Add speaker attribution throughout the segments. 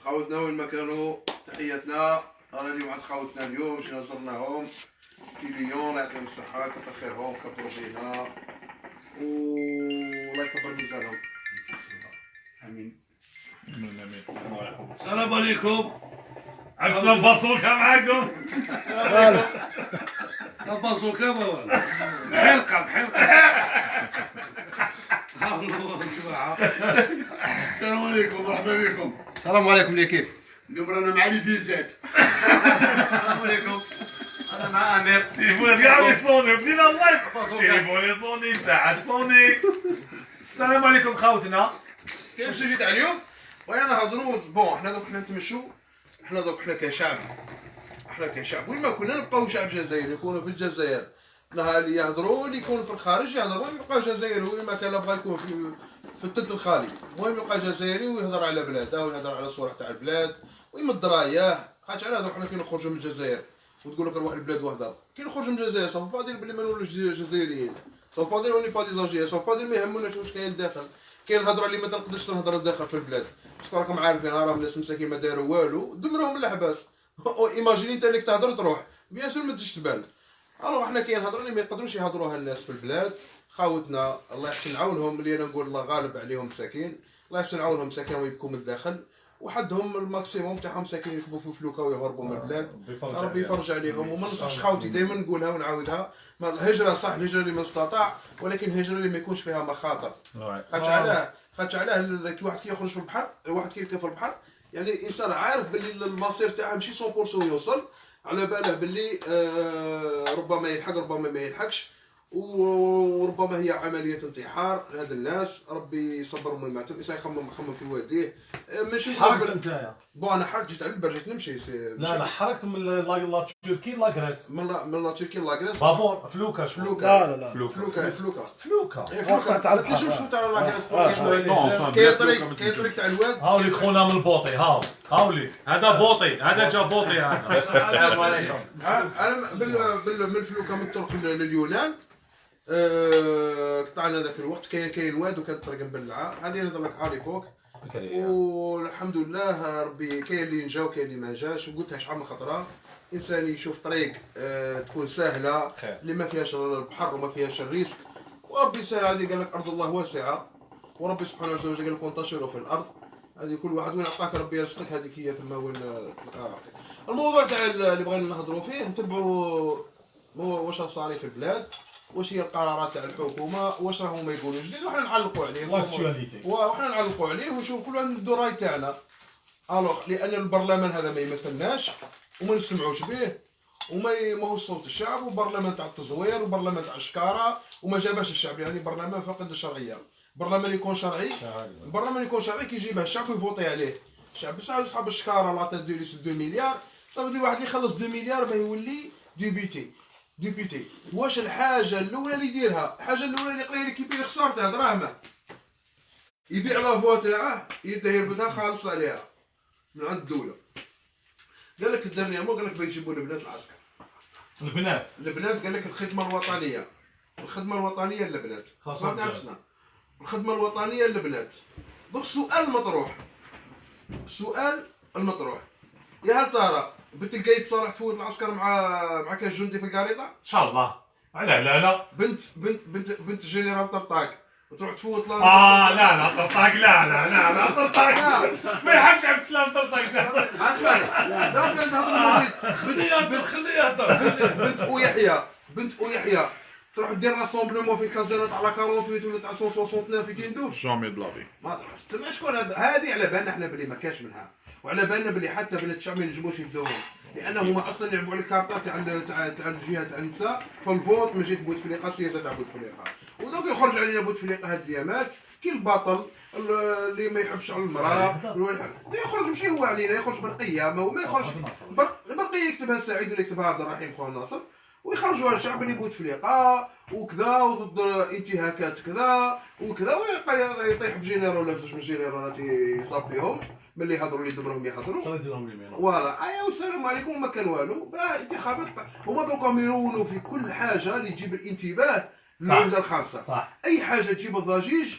Speaker 1: خاوتنا وين ما كانوا تحياتنا. رانا اليوم عند خاوتنا اليوم مشينا زرناهم في ليون، الله يعطيهم الصحة، كتر خيرهم، كبروا فينا والله يكبر ميزانهم.
Speaker 2: امين
Speaker 3: امين.
Speaker 4: السلام عليكم.
Speaker 3: عكس البازوكا معاكم.
Speaker 4: البازوكا ما والو، بحلقة الله جماعة. السلام عليكم، مرحبا بكم.
Speaker 1: السلام عليكم ليكيب.
Speaker 4: اليوم رانا مع لي ديزات. السلام عليكم. انا مع امير.
Speaker 3: تليفون كاع يصوني، بدينا اللايف. تليفون يصوني، ساعة تصوني. السلام عليكم خوتنا.
Speaker 1: كاين السوجي تاع اليوم بغينا نهضروا. بون حنا دوك نتمشوا، حنا كشعب وين ما كنا نبقاو شعب جزائري، يكونوا في الجزائر نهار اللي يهضروا، اللي يكونوا في الخارج يهضروا، المهم يبقى جزائري. وين ما كان بغا يكون في الثلث الخالي، المهم يبقى جزائري ويهضر على بلاده ويهضر على الصورة تاع البلاد ويمد رايه. خاطر على هذا حنا كي نخرجوا من الجزائر وتقول لك نروح لبلاد وحده، كي نخرجوا من الجزائر صافي با دير بلي ما نولوش جزائريين، صافي با دير وني با ديزاجي، صافي با دير ما يهموناش واش كاين داخل. كاين الهضره اللي ما تقدرش تهضر داخل في البلاد، باسكو راكم عارفين راهم الناس مساكين ما داروا والو، دمروهم للحباس. ايماجيني انت اللي تهضر تروح بيان سور ما تجيش تبان. الوغ حنا كاين الهضره اللي ما يقدروش يهضروها الناس في البلاد. خاوتنا الله يحسن عونهم، اللي انا نقول الله غالب عليهم مساكين، الله يحسن عونهم مساكين ويبكوا من الداخل، وحدهم الماكسيموم تاعهم مساكين يكبوا في فلوكا ويهربوا من البلاد. ربي يفرج عليهم. وما ننصحش خاوتي، دائما نقولها ونعاودها، الهجره صح، الهجره لمن استطاع، ولكن الهجره اللي ما يكونش فيها مخاطر. خاطش علاه كي واحد كيخرج في البحر، واحد كيركب في البحر، يعني الانسان عارف باللي المصير تاعه ماشي 100% يوصل، على باله باللي ربما يلحق ربما ما يلحقش، وربما هي عمليه انتحار لهاد الناس. ربي يصبرهم ويمعتهم. الانسان يخمم في واديه. ماشي
Speaker 2: حركت نتايا.
Speaker 1: بون انا حركت، جيت على البر، جيت نمشي.
Speaker 2: لا حركت من لا تركي لا غريس.
Speaker 1: من لا تركي لا غريس.
Speaker 2: بابور فلوكا.
Speaker 1: لا فلوكا تاع البحر. تنجمش تفوت على لا غريس. كاين طريق تاع الواد.
Speaker 2: هاوليك خونا من البوطي. هاوليك هذا بوطي، هذا جا بوطي. هذا السلام عليكم.
Speaker 1: انا من فلوكا من الطرق لليونان. قطعنا ذاك الوقت. كاين واد وكانت الطريق مبلعه. هذه نهضر لك عالي فوق، والحمد لله ربي كاين اللي نجا وكاين اللي ما جاش. وقلتها شحال من خطره، انسان يشوف طريق تكون سهله اللي ما فيهاش البحر وما فيهاش الريسك، وربي يسهل. هذه قال لك ارض الله واسعه، وربي سبحانه وتعالى قال لك وانتشروا في الارض. هذه كل واحد وين عطاك ربي يرزقك، هذيك هي ثم وين تلقى راحتك. الموضوع تاع اللي بغينا نهضروا فيه، نتبعوا واش صاري في البلاد، واش هي القرارات تاع الحكومه، واش راهم ما يقولوا جديد، وحنا نعلقوا عليه وحنا نعلقوا عليه ونشوف كل واحد ندو الراي تاعنا. الوغ لان البرلمان هذا ما يمثلناش وما نسمعوش به ماهوش صوت الشعب، وبرلمان تاع التزوير وبرلمان تاع الشكاره وما جابهش الشعب، يعني برلمان فاقد الشرعيه. البرلمان يكون شرعي كي يجيبه الشعب ويفوطي عليه. الشعب بصح اصحاب الشكاره لا تدير 2 مليار، صافي واحد اللي يخلص 2 مليار ما يولي ديبيتي. واش الحاجه الاولى اللي يديرها، الحاجه الاولى اللي يقدر يكيبي خسارته دراهمه، يبيع لافوا تاعه يربطها خالص عليها من عند الدوله. قال لك الدرنيامون قال لك بيجيبوا البنات العسكر. البنات قال لك الخدمه الوطنيه للبنات. الخدمه الوطنيه للبنات. دوك السؤال المطروح، يا هل ترى بنتك جاي تصالح تفوت العسكر مع كاش جندي في القريطه؟
Speaker 3: ان شاء الله. لا
Speaker 1: بنت الجنرال طرطاق وتروح تفوت لا
Speaker 3: طرطاق. لا طرطاق ما يحبش عبد السلام طرطاق.
Speaker 1: اسمعني، بنت ويحيى تروح دير راسومبلومون في كازينات على 48 ولا تاع 169 في تندوف.
Speaker 3: جامي بلافي
Speaker 1: ما تروحش تما. شكون هذه على بالنا احنا بلي ما كاش منها، وعلى بالنا بلي حتى بنات الشعب ما ينجموش يبدوهم، لانهم اصلا يلعبوا على الكارطات تاع الجهه تاع النساء في الفوت. ماشي بوتفليقه، السياسه تاع بوتفليقه، ودوك يخرج علينا بوتفليقه هاد الايامات كي البطل اللي ما يحبش على المراه يخرج. ماشي هو علينا، يخرج بالقيامه وما يخرج برقيه يكتبها سعيد ولا يكتبها عبد الرحيم خويا ناصر، ويخرجوا الشعب اللي بوتفليقه وكذا وضد انتهاكات كذا وكذا، ويطيح بجينيرال ولا بزوج من جينيرالات يصاب بهم ملي يهضروا اللي دبرهم يهضروا. فوالا ايوا والسلام عليكم. وما كان والو انتخابات. هما دوكا يرونوا في كل حاجه اللي تجيب الانتباه للوحده الخامسه.
Speaker 2: صح.
Speaker 1: اي حاجه تجيب الضجيج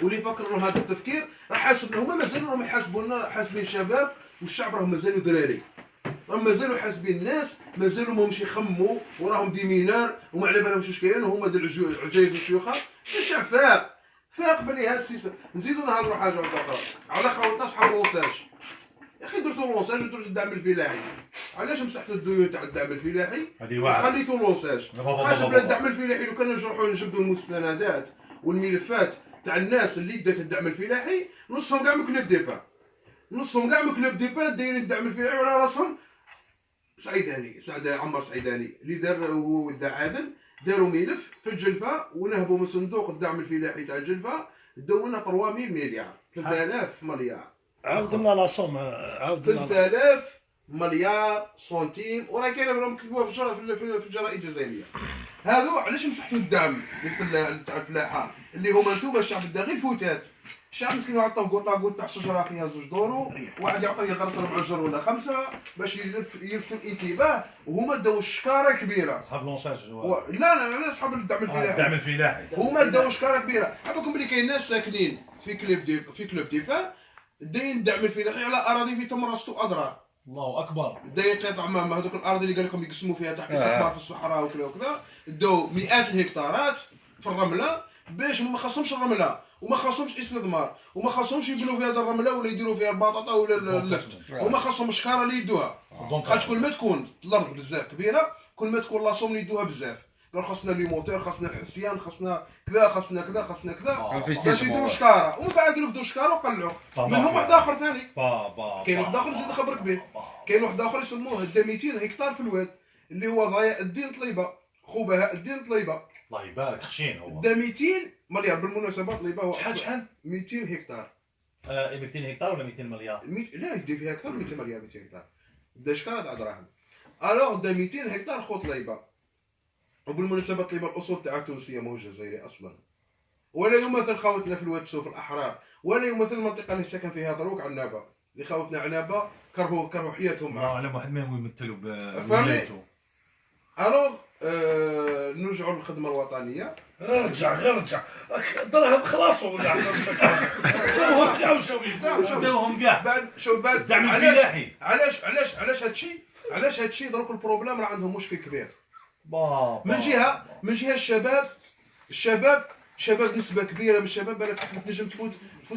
Speaker 1: واللي فكر لهم هذا التفكير راه حاسب هما مازالوا راهم يحاسبونا حاسبين الشباب والشعب راهم مازالوا دراري راهم مازالوا حاسبين الناس مازالوا ماهمش يخموا وراهم دي مينار وما على بالهمش واش كاين وهما ديال العجايز والشيوخه الشعب فاق بلي هذا السيستم. نزيدو نهضروا حاجه اخرى على خوتنا صحاب لونساج. يا اخي درتو لونساج ودرتو الدعم الفلاحي، علاش مسحتوا الديون تاع الدعم الفلاحي وخليتو لونساج؟ خاطر بلا الدعم الفلاحي لو كان نروحوا نجبدوا المستندات والملفات تاع الناس اللي دات الدعم الفلاحي نصهم كاع من كلوب ديبا، نصهم كاع من كلوب ديبا دايرين الدعم الفلاحي وعلى راسهم سعد عمر سعيداني اللي دار ولد عادل داروا ملف في الجلفه ونهبوا من صندوق الدعم الفلاحي تاع الجلفه دونا 300 مليار 3000 مليار.
Speaker 5: عاود لنا لا صوم عاود لنا
Speaker 1: 3000 مليار سنتيم وراه كاينه راهم كتبوها في الجرائد الجزائريه. هذو علاش مسحتوا الدعم تاع الفلاحه اللي هما انتوما الشعب الداخلي الفوتات. الشعب مسكين يعطوه قوطه تاع شجره فيها 2 دورو، واحد يعطيه يغرس 4 جر ولا 5 باش يلفتوا الانتباه وهما داو الشكاره كبيره.
Speaker 2: اصحاب لونساج
Speaker 1: لا اصحاب الدعم الفلاحي.
Speaker 2: الدعم الفلاحي
Speaker 1: هما داو شكاره كبيره. عندكم بلي كاين ناس ساكنين في كلوب ديبا داين الدعم الفلاحي على اراضي في تمرستو اضرار.
Speaker 2: الله اكبر.
Speaker 1: داين قطع ما هذوك الاراضي اللي قال لكم يقسموا فيها تحت استثمار في الصحراء وكذا وكذا داو مئات الهكتارات في الرمله باش ما خاصهمش الرمله وما خاصهمش استثمار وما خاصهمش يبنوا فيها الرمله ولا يديروا فيها البطاطا ولا اللفت وما خاصهم الشكاره اللي يدوها. خاطر كل ما تكون الارض بزاف كبيره كل ما تكون لاصوم اللي يدوها بزاف. قال خاصنا لي موتور خاصنا الحسيان خاصنا كذا خاصنا كذا خاصنا كذا باش يديروا شكاره ومن بعد يرفدوا شكاره وقلعوا. منهم واحد اخر ثاني كاين واحد اخر نزيد نخبرك به. كاين واحد اخر يسموه دا 200 هكتار في الواد اللي هو ضياء الدين طليبه خو بهاء الدين طليبه
Speaker 2: الله يبارك خشين هو
Speaker 1: دا 200 مليار بالمناسبه طليبه هو
Speaker 2: شحال
Speaker 1: 200 هكتار
Speaker 2: 200 هكتار ولا 200 مليار؟
Speaker 1: لا يدير فيها اكثر من 200 مليار 200 هكتار دا شكاره تاع دراهم. الوغ دا 200 هكتار خو طليبه وبالمناسبه طليبه الاصول تاعها تونسيه ماهوش جزائري اصلا ولا يمثل خاوتنا في الواد سوف الاحرار ولا يمثل المنطقه اللي ساكن فيها دروك عنابه اللي خاوتنا عنابه كرهوا حياتهم
Speaker 2: الله اعلم واحد منهم يمثلوا بولايته.
Speaker 1: الوغ نرجعوا للخدمه الوطنيه.
Speaker 5: رجع غير رجع دراهم خلاص ولا احسن دراهم كاع
Speaker 2: داوهم كاع
Speaker 1: بعد شوف بعد
Speaker 2: الدعم الفلاحي.
Speaker 1: علاش هادشي دروك البروبليم راه عندهم مشكل كبير.
Speaker 2: بابا
Speaker 1: من جهه الشباب نسبه كبيره من الشباب بالك تنجم تفوت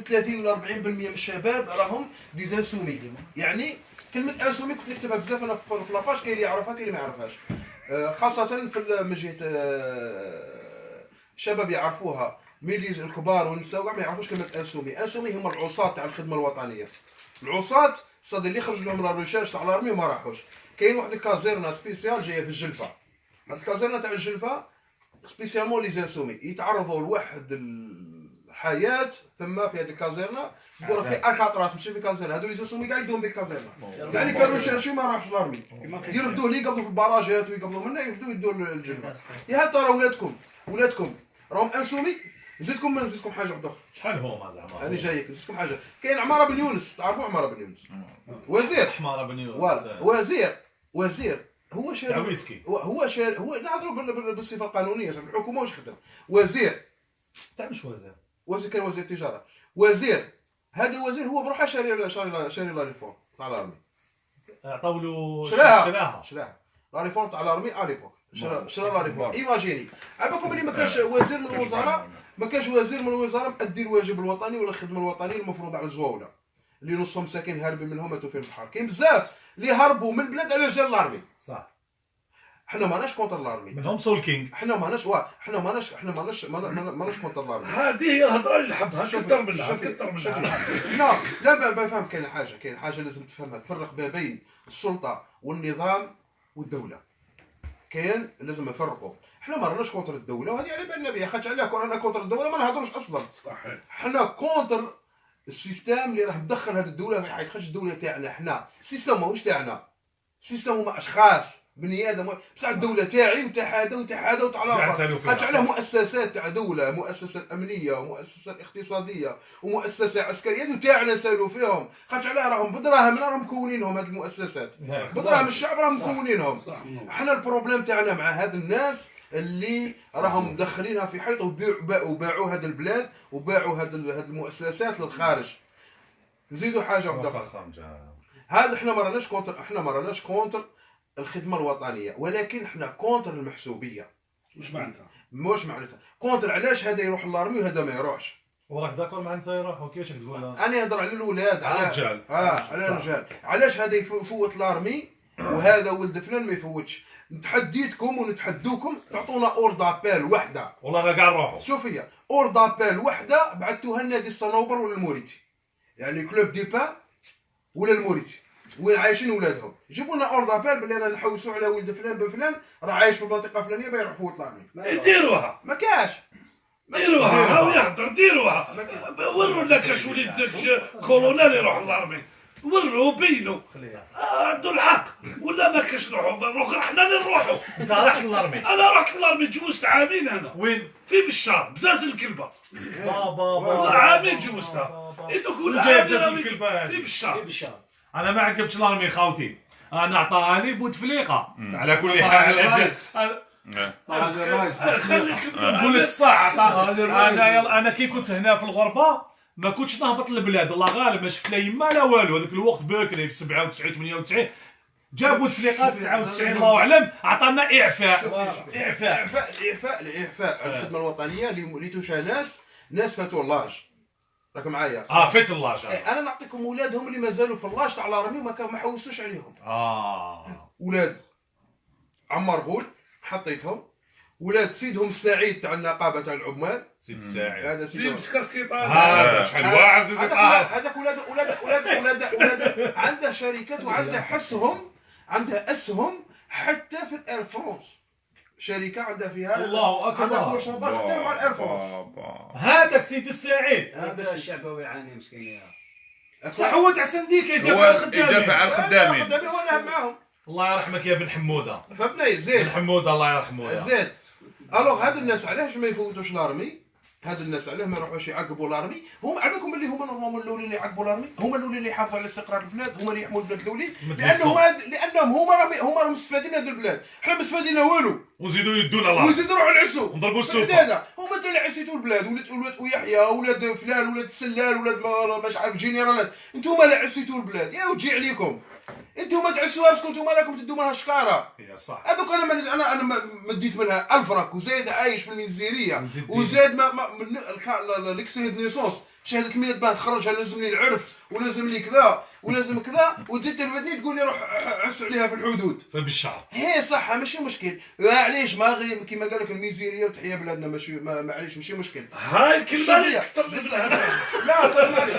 Speaker 1: 30 ولا 40% من الشباب راهم ديزانسومي. يعني كلمه انسومي كنت نكتبها بزاف انا في لاباج كاين اللي يعرفها كاين اللي ما يعرفهاش خاصه في من جهه الشباب يعرفوها ملي الكبار والنساء كاع ما يعرفوش كلمه انسومي هما العصاة تاع الخدمه الوطنيه. العصاة الصاد اللي خرج لهم لا ريشيرش تاع الارمي وما راحوش. كاين واحد الكازيرنا سبيسيال جايه في الجلفه. هاد الكازيرنا تاع الجلفه سبيسيالمون لي زانسومي يتعرضوا لواحد الحياه ثم في هذه الكازيرنا يقولوا في اكاطراس ماشي في كازيرنا هذو لي زانسومي كاع يدوهم في الكازيرنا يعني كانوا يشرشوا ما راحش لارمي يرفدوه لي يقبضوا في البراجات ويقبضوا منه يدوا للجنة. يا حتى راه ولادكم راهم انسومي. نزيدكم حاجه وحده اخرى.
Speaker 2: شحال هما زعما؟
Speaker 1: انا جايك نزيدكم حاجه. كاين عماره بن يونس تعرفوا عماره بن يونس وزير
Speaker 2: حماره بن يونس
Speaker 1: وزير هو شاري هو نهضروا بالصفه القانونيه الحكومه واش خدم وزير
Speaker 2: تاع مش وزير
Speaker 1: كان وزير تجاره وزير هذا الوزير هو بروحه شاري لا ريفورم تاع الارمي
Speaker 2: عطاو له
Speaker 1: شراها لا ريفورم تاع الارمي اليبوك شرا لا ريفورم ايماجيني عباكم بلي ما كانش وزير من الوزاره مؤدي الواجب الوطني ولا الخدمه الوطنيه المفروض على الزواوله اللي نصهم ساكن هاربين منهم ماتوا في البحر. كاين بزاف اللي هربوا من البلاد على جال الارمي
Speaker 2: صح.
Speaker 1: حنا ماناش كونتر الارمي
Speaker 2: منهم سولكينغ
Speaker 1: حنا ماناش كونتر الارمي.
Speaker 5: هذه هي الهضره اللي حطها كثر منها
Speaker 1: لا بفهم. كاين حاجه لازم تفهمها تفرق ما بين السلطه والنظام والدوله. كاين لازم نفرقوا. حنا ما راناش كونتر الدوله وهذه على بالنا بها خاطر علاه رانا كونتر الدوله ما نهضروش اصلا.
Speaker 5: صحيح.
Speaker 1: حنا كونتر السيستم اللي راه مدخل هذه الدوله ما يدخلش الدوله تاعنا. حنا السيستم ماهوش تاعنا. السيستم هما اشخاص بني ادم بصح الدوله تاعي وتاع هذا وتاع الاخر. خاطر علاه مؤسسات تاع دوله مؤسسه امنيه ومؤسسه اقتصاديه ومؤسسه عسكريه هذو تاعنا سالوا فيهم. خاطر علاه راهم بدراهم راهم مكونينهم هذه المؤسسات بدراهم الشعب راهم مكونينهم. حنا البروبليم تاعنا مع هاد الناس اللي راهم مدخلينها في حيط وباعوا هذا البلاد وباعوا هذه المؤسسات للخارج. نزيدوا حاجه واحده، هذا احنا ما راناش كونتر الخدمه الوطنيه، ولكن احنا كونتر المحسوبيه.
Speaker 5: واش معناتها؟
Speaker 1: واش معناتها كونتر؟ علاش هذا يروح للارمي وهذا ما يروحش؟
Speaker 2: وراك داكور مع النساء يروحوا كيفاش تقول؟
Speaker 1: انا نهضر على الاولاد،
Speaker 2: على الرجال.
Speaker 1: على الرجال. علاش هذا يفوت الارمي وهذا ولد فلان ما يفوتش؟ نتحديتكم ونتحدوكم تعطونا اور دابيل وحده.
Speaker 2: والله كاع نروحوا.
Speaker 1: شوف هي اور دابيل وحده بعثتوها لنادي الصنوبر ولا الموريتي، يعني كلوب دي با ولا الموريتي وين عايشين ولادهم، جيبوا لنا اور دابيل باللي انا نحوسوا على ولد فلان بن فلان راه عايش في المنطقه الفلانيه باه يروح يفوت الارمي.
Speaker 5: ديروها
Speaker 1: ما كاش،
Speaker 5: ديروها هاو يهضر ديروها. وروا لنا كاش وليد كولونيل يروح للارمي، وروا بينوا عنده الحق. ولا ما كاش نروحوا حنا اللي نروحوا.
Speaker 2: انت رحت للارمي؟
Speaker 5: انا رحت للارمي تجوزت عامين انا.
Speaker 2: وين؟
Speaker 5: في بشار بزاز الكلبه.
Speaker 2: بابا
Speaker 5: عامين جوزتها. دوك ولا
Speaker 2: جايب بزاز الكلبه
Speaker 5: في بشار.
Speaker 2: انا ما عقبتش الارمي خاوتي، انا عطاها لي بوتفليقه. على كل حال نقول لك الصح، انا كي كنت هنا في الغربه ما كنتش نهبط للبلاد، الله غالب ما شفت لا يما لا والو. هذاك الوقت بكري في 97 98 جابوا بوتفليقه 99 الله اعلم عطانا اعفاء.
Speaker 1: الاعفاء على الخدمه الوطنيه اللي توشى ناس فاتوا اللاج. راك معايا؟
Speaker 2: فات اللاج.
Speaker 1: انا نعطيكم ولادهم اللي مازالوا في اللاج تاع الارمي ما حوسوش عليهم. ولاد عمار غول حطيتهم، ولاد سيدهم السعيد تاع النقابه تاع العمال.
Speaker 2: سيد الساعي
Speaker 1: هذا سيدهم
Speaker 5: مسكرسكي طالع.
Speaker 2: هذا شحال واعز.
Speaker 1: هذاك ولاد عنده شركات وعنده اسهم حتى في الاير فرونس. شركه عندها فيها
Speaker 2: الله اكبر،
Speaker 1: عندها بورصنتاج حتى مع الاير فرونس.
Speaker 2: هذاك سيد السعيد
Speaker 4: هذا الشعب يعاني مسكين.
Speaker 2: صح، هو تاع سنديك يدافع على الخدامين.
Speaker 1: وانا معاهم.
Speaker 2: الله يرحمك يا بن حموده.
Speaker 1: فهمتني زين؟
Speaker 2: بن حموده الله يرحمه.
Speaker 1: زين. الوغ هاد الناس علاش ما يفوتوش الارمي؟ هاد الناس علاه ما يروحوش يعقبوا الارمي؟ هم عليكم اللي هما نورمالمون الاولين اللي يعقبوا الارمي، هما الاولين اللي يحافظوا على استقرار البلاد، هما اللي يحموا البلاد الاولين، لانهم هما راهم مستفادين هاد البلاد، حنا مستفادين والو.
Speaker 2: وزيدوا يدونا الله
Speaker 1: وزيدوا نروحوا نعسوا
Speaker 2: ونضربوا السوق.
Speaker 1: هما انتوا اللي عسيتوا البلاد، ولاد ويحيى، ولاد فلان، ولاد السلال، ولاد مش عارف جينيرالات، انتوما اللي عسيتوا البلاد، يا وتجي عليكم. انتوما تعسوها باسكو نتوما راكم تدوا منها شكاره.
Speaker 2: يا صح.
Speaker 1: هذوك انا مديت منها 1000 راك وزايد عايش في الميزيريه وزايد الاكستري دو نيسونس شهاده الميلاد باه تخرجها لازم لي العرف ولازم لي كذا ولازم كذا، وتزيد تلفتني تقول لي روح عس عليها في الحدود
Speaker 2: فبالشهر.
Speaker 1: هي صح ماشي مشكل. معليش ما غير كيما قال لك الميزيريه وتحيا بلادنا ماشي معليش ماشي مشكل.
Speaker 5: هاي الكلمه اللي
Speaker 1: لا اسمعني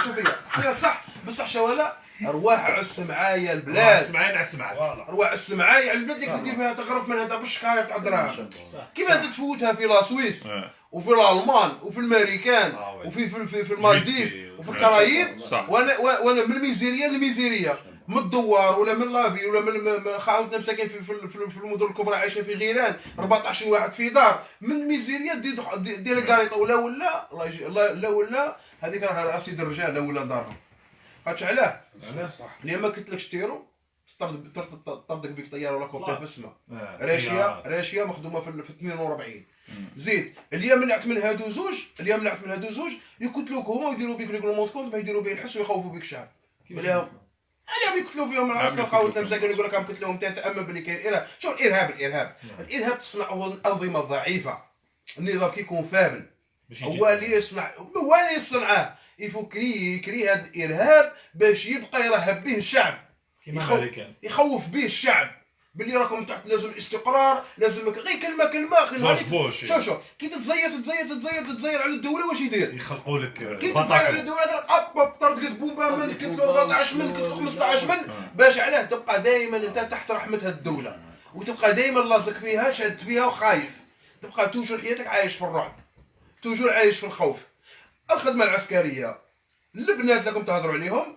Speaker 1: شوف هي صح بصح شوالا ارواح عس معايا البلاد.
Speaker 2: سمعين على السمعات.
Speaker 1: ارواح عس معايا البلاد اللي تدير فيها تغرف منها تاع بالشكاير تاع الدراهم. كيف انت تفوتها في لا سويس وفي الالمان وفي الامريكان وفي المالديف وفي الكرايب، وانا من الميزيريه للميزيريه، من الدوار ولا من لافي ولا من خاوتنا مساكين في المدن الكبرى عايشين في غيران 14 واحد في دار، من الميزيريه دير الكاريطه ولا هذيك راه سيد الرجال ولا دارهم. عرفتش علاه؟ لان ما قلت لكش تيرو طردك بك طياره ولا كوبتر في السماء. راشيه مخدومه في 42. زيد اليوم منعت من هادو زوج يقتلوك هما ويديروا بك ريغلومون كونت، ما يديروا به الحس ويخوفوا بك الشعب. اليوم يقتلوا فيهم العسكر خاوتنا مساكين يقول لك راهم قتلوهم تامن باللي كاين ارهاب. شوف الارهاب تصنعه الانظمه الضعيفه. النظام كيكون فاهمل هو اللي يصنعه يكري هذا الارهاب باش يبقى يرهب به الشعب، يخوف به الشعب باللي راكم تحت لازم استقرار، لازم غير كلمه شوف كي تتزير على الدوله واش يدير؟
Speaker 2: يخلقوا لك
Speaker 1: كي تتزير على الدوله طرد لك بومبا من كتلو 14 من كتلو 15 من باش علاه تبقى دائما انت تحت رحمه هذه الدوله، وتبقى دائما لاصق فيها شاد فيها وخايف، تبقى توجور حياتك عايش في الرعب، توجور عايش في الخوف. الخدمه العسكريه البنات اللي راكم تهضروا عليهم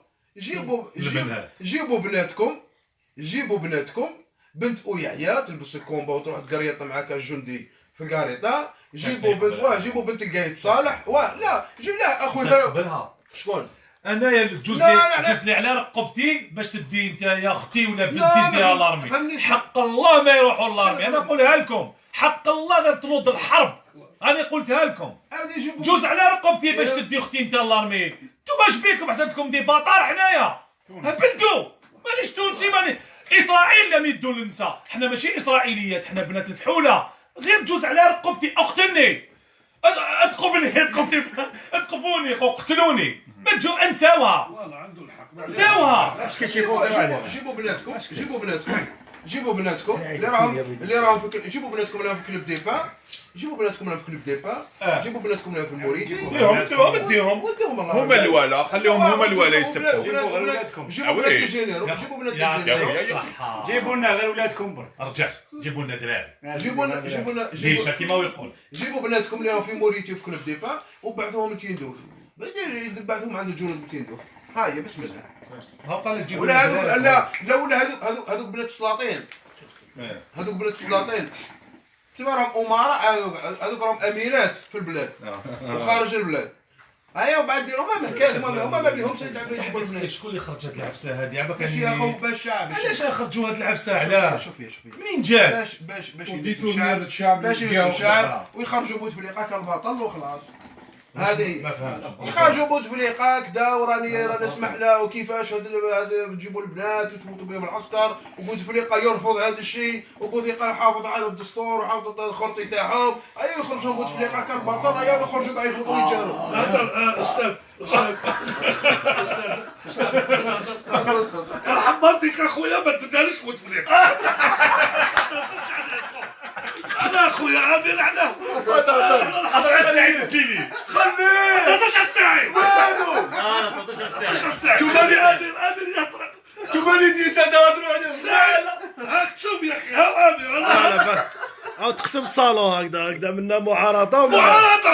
Speaker 1: جيبوا بناتكم بنت يحيى تلبس الكومبا وتروح تقريط معاك الجندي في القريطه، جيبوا بنت القايد صالح لا جيب لها اخويا
Speaker 2: قبلها
Speaker 1: شكون
Speaker 2: انايا الجوز اللي على رقبتي باش تدي انت يا اختي ولا بنتي ديها لارمي، حق الله ما يروحوا لارمي. انا نقولها لكم حق الله غير تنوض الحرب، انا قلتها لكم. جوز على رقبتي باش تدي اختي انت لارمي. انتوما اش بيكم حسبتكم دي باطار حنايا؟ هبلتو مانيش تونسي ماني اسرائيل لم يدوا للنساء، حنا ماشي اسرائيليات، حنا بنات الفحوله. غير جوز على رقبتي اقتلني، اثقبوني اقتلوني، ما تجو انساوها.
Speaker 5: والله عنده الحق.
Speaker 2: انساوها.
Speaker 1: جيبوا بناتكم جيبوا بناتكم اللي راهم في جيبوا بناتكم اللي في كلوب ديبا، جيبوا بناتكم اللي في كلوب ديبا، جيبوا بناتكم اللي في الموريد،
Speaker 2: ديهم
Speaker 3: هما الولا، خليهم هما الولا يسبحوا.
Speaker 1: جيبوا بنات الجينيرو، جيبوا بنات الجينيرو،
Speaker 4: جيبوا لنا غير ولادكم برك.
Speaker 2: رجع جيبوا لنا دراري،
Speaker 1: جيبوا لنا
Speaker 2: ليش كيما هو يقول.
Speaker 1: جيبوا بناتكم اللي راهم في موريتي في كلوب ديبا وبعثوهم لتيندوف، بعدين بعثوهم عند الجنود لتيندوف. ها هي بسم الله.
Speaker 2: ها قال لك جيبوا
Speaker 1: ولا هذوك لا ولا هذوك بنات السلاطين، هذوك بنات السلاطين تما راهم امراء، هذوك راهم اميرات في البلاد وخارج البلاد. هيا وبعد ديروا هما ما بيهمش يتعبوا البنات.
Speaker 2: شكون اللي خرج هاد العفسه هادي؟ عباك
Speaker 1: باش ياخذوا الشعب.
Speaker 2: علاش يخرجوا هاد العفسه؟ علاش؟
Speaker 1: شوفي
Speaker 2: منين جات؟
Speaker 1: باش يديروا الشعب ويخرجوا بوتفليقه كالبطل وخلاص. هذه
Speaker 2: ما فهمتش.
Speaker 1: يخرجوا بوتفليقه كدا وراني نسمح له وكيفاش تجيبوا البنات وتفوتوا بهم العسكر، وبوتفليقه يرفض هذا الشيء، وبوتفليقه يحافظ على الدستور ويحافظ على الخرطي تاعهم. ايوا يخرجوا بوتفليقه كالبطل، ايوا يخرجوا كاع يخرجوا يجاروا.
Speaker 5: حضرتك اخويا ما تداريش بوتفليقه. انا اخويا عامل على
Speaker 3: الحضره السعيد الكيلي
Speaker 5: خليه 13 ساعه
Speaker 4: والو 13 ساعه
Speaker 5: تمالي امير يطرق
Speaker 3: تمالي دي سادادرو على
Speaker 5: ساعه. هاك تشوف يا اخي ها امير
Speaker 6: لا او تقسم صالون هكذا منا معارضه
Speaker 5: معارضه